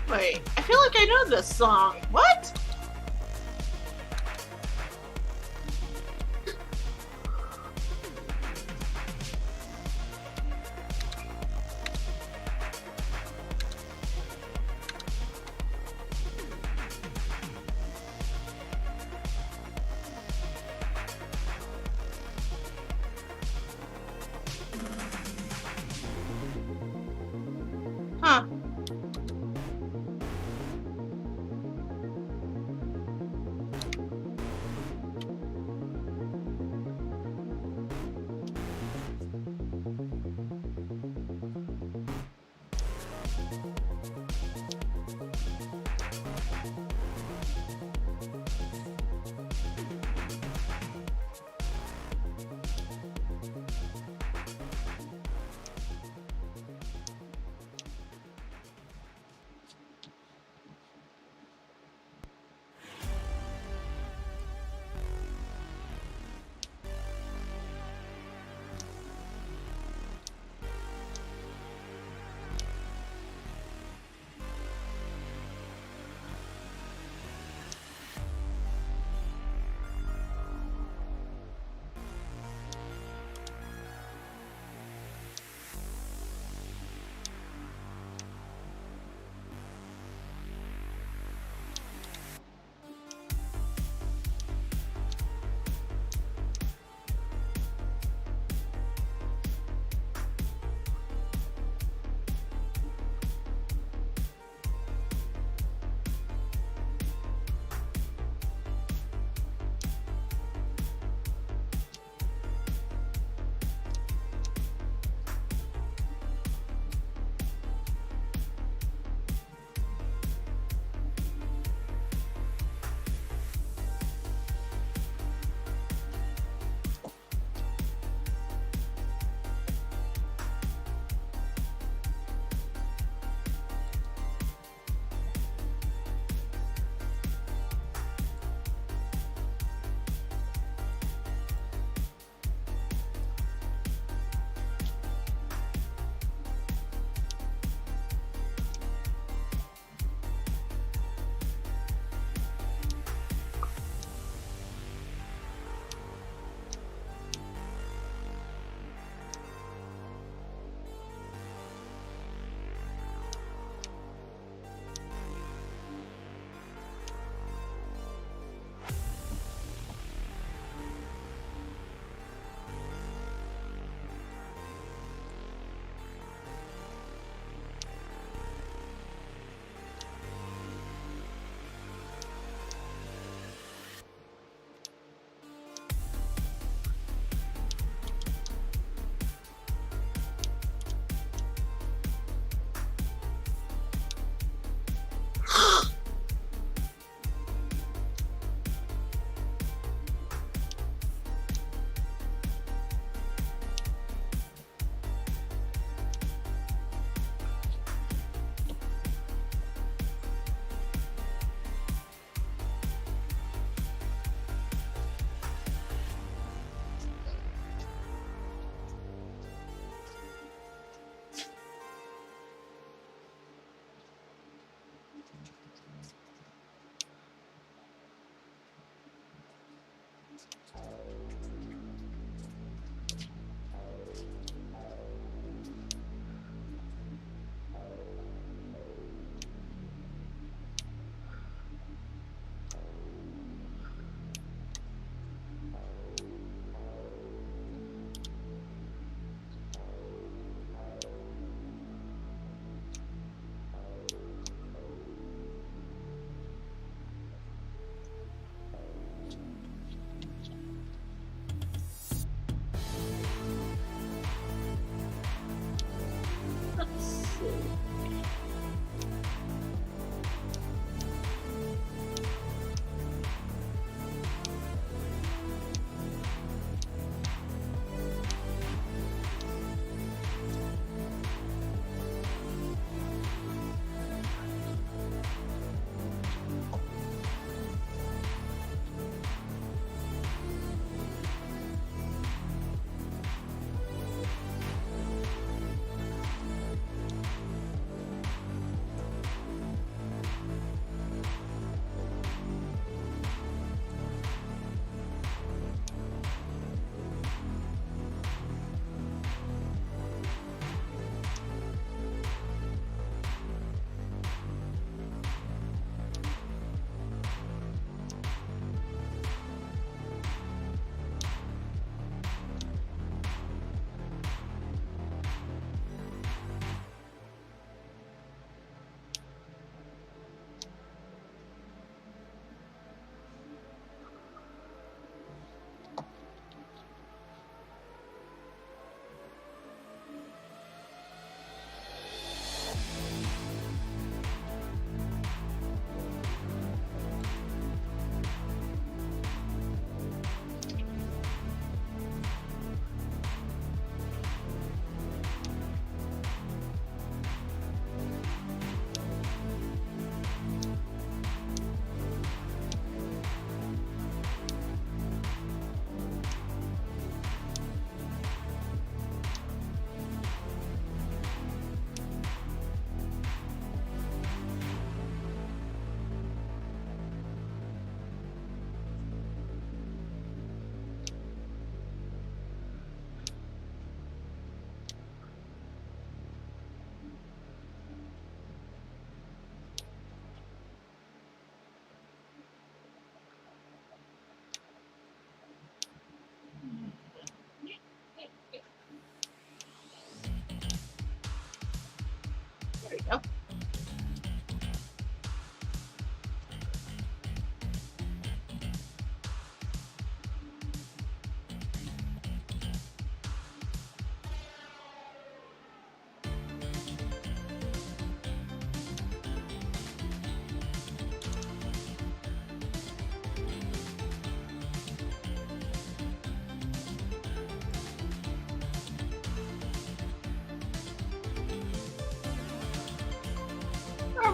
Wait, I feel like I know this song. What? Huh.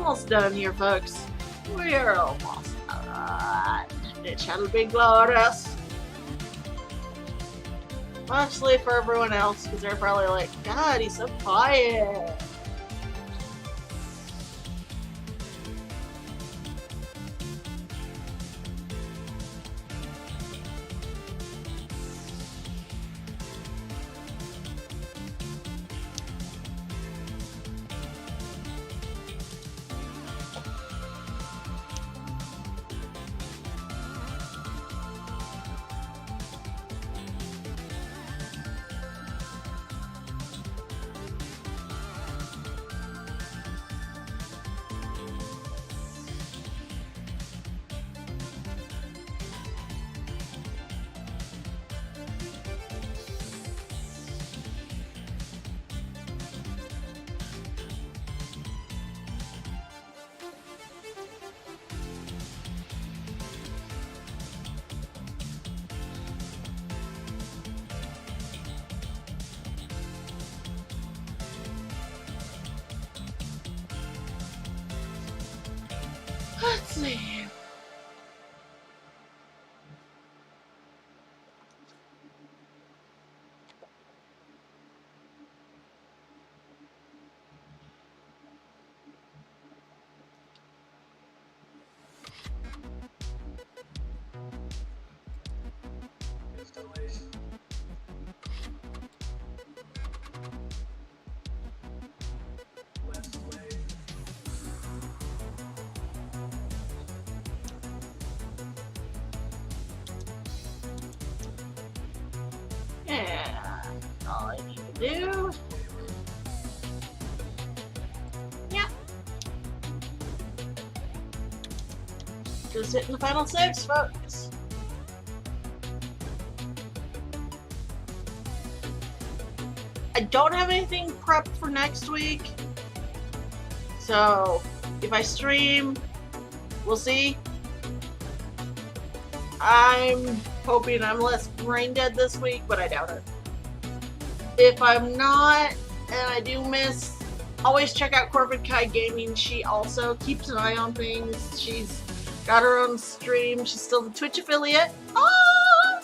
almost done here, folks. We're almost done. It shall be glorious. Mostly for everyone else, because they're probably like, God, he's so quiet. Let's see. Yeah, all I need to do. Yeah. Just hitting the final saves, folks. I don't have anything prepped for next week. So, if I stream, we'll see. I'm hoping I'm less brain dead this week, but I doubt it. If I'm not, and I do miss, always check out Corbin Kai Gaming. She also keeps an eye on things. She's got her own stream. She's still the Twitch affiliate. Ah!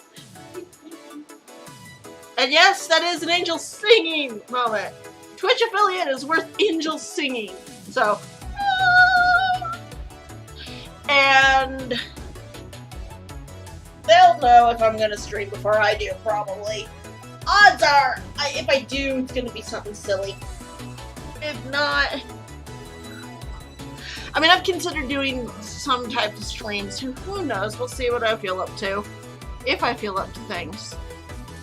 And yes, that is an angel singing moment. Twitch affiliate is worth angel singing. So, ah! And they'll know if I'm gonna stream before I do, probably. Odds are, if I do, it's gonna be something silly. If not, I mean, I've considered doing some type of streams. Who knows? We'll see what I feel up to. If I feel up to things.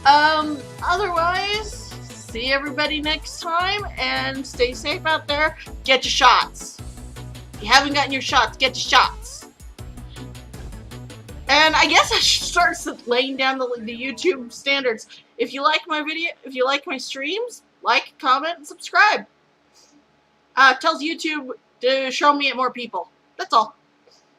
Otherwise, see everybody next time, and stay safe out there. Get your shots. If you haven't gotten your shots, get your shots. And I guess I should start laying down the YouTube standards. If you like my video, if you like my streams, like, comment, and subscribe. Tells YouTube to show me at more people. That's all.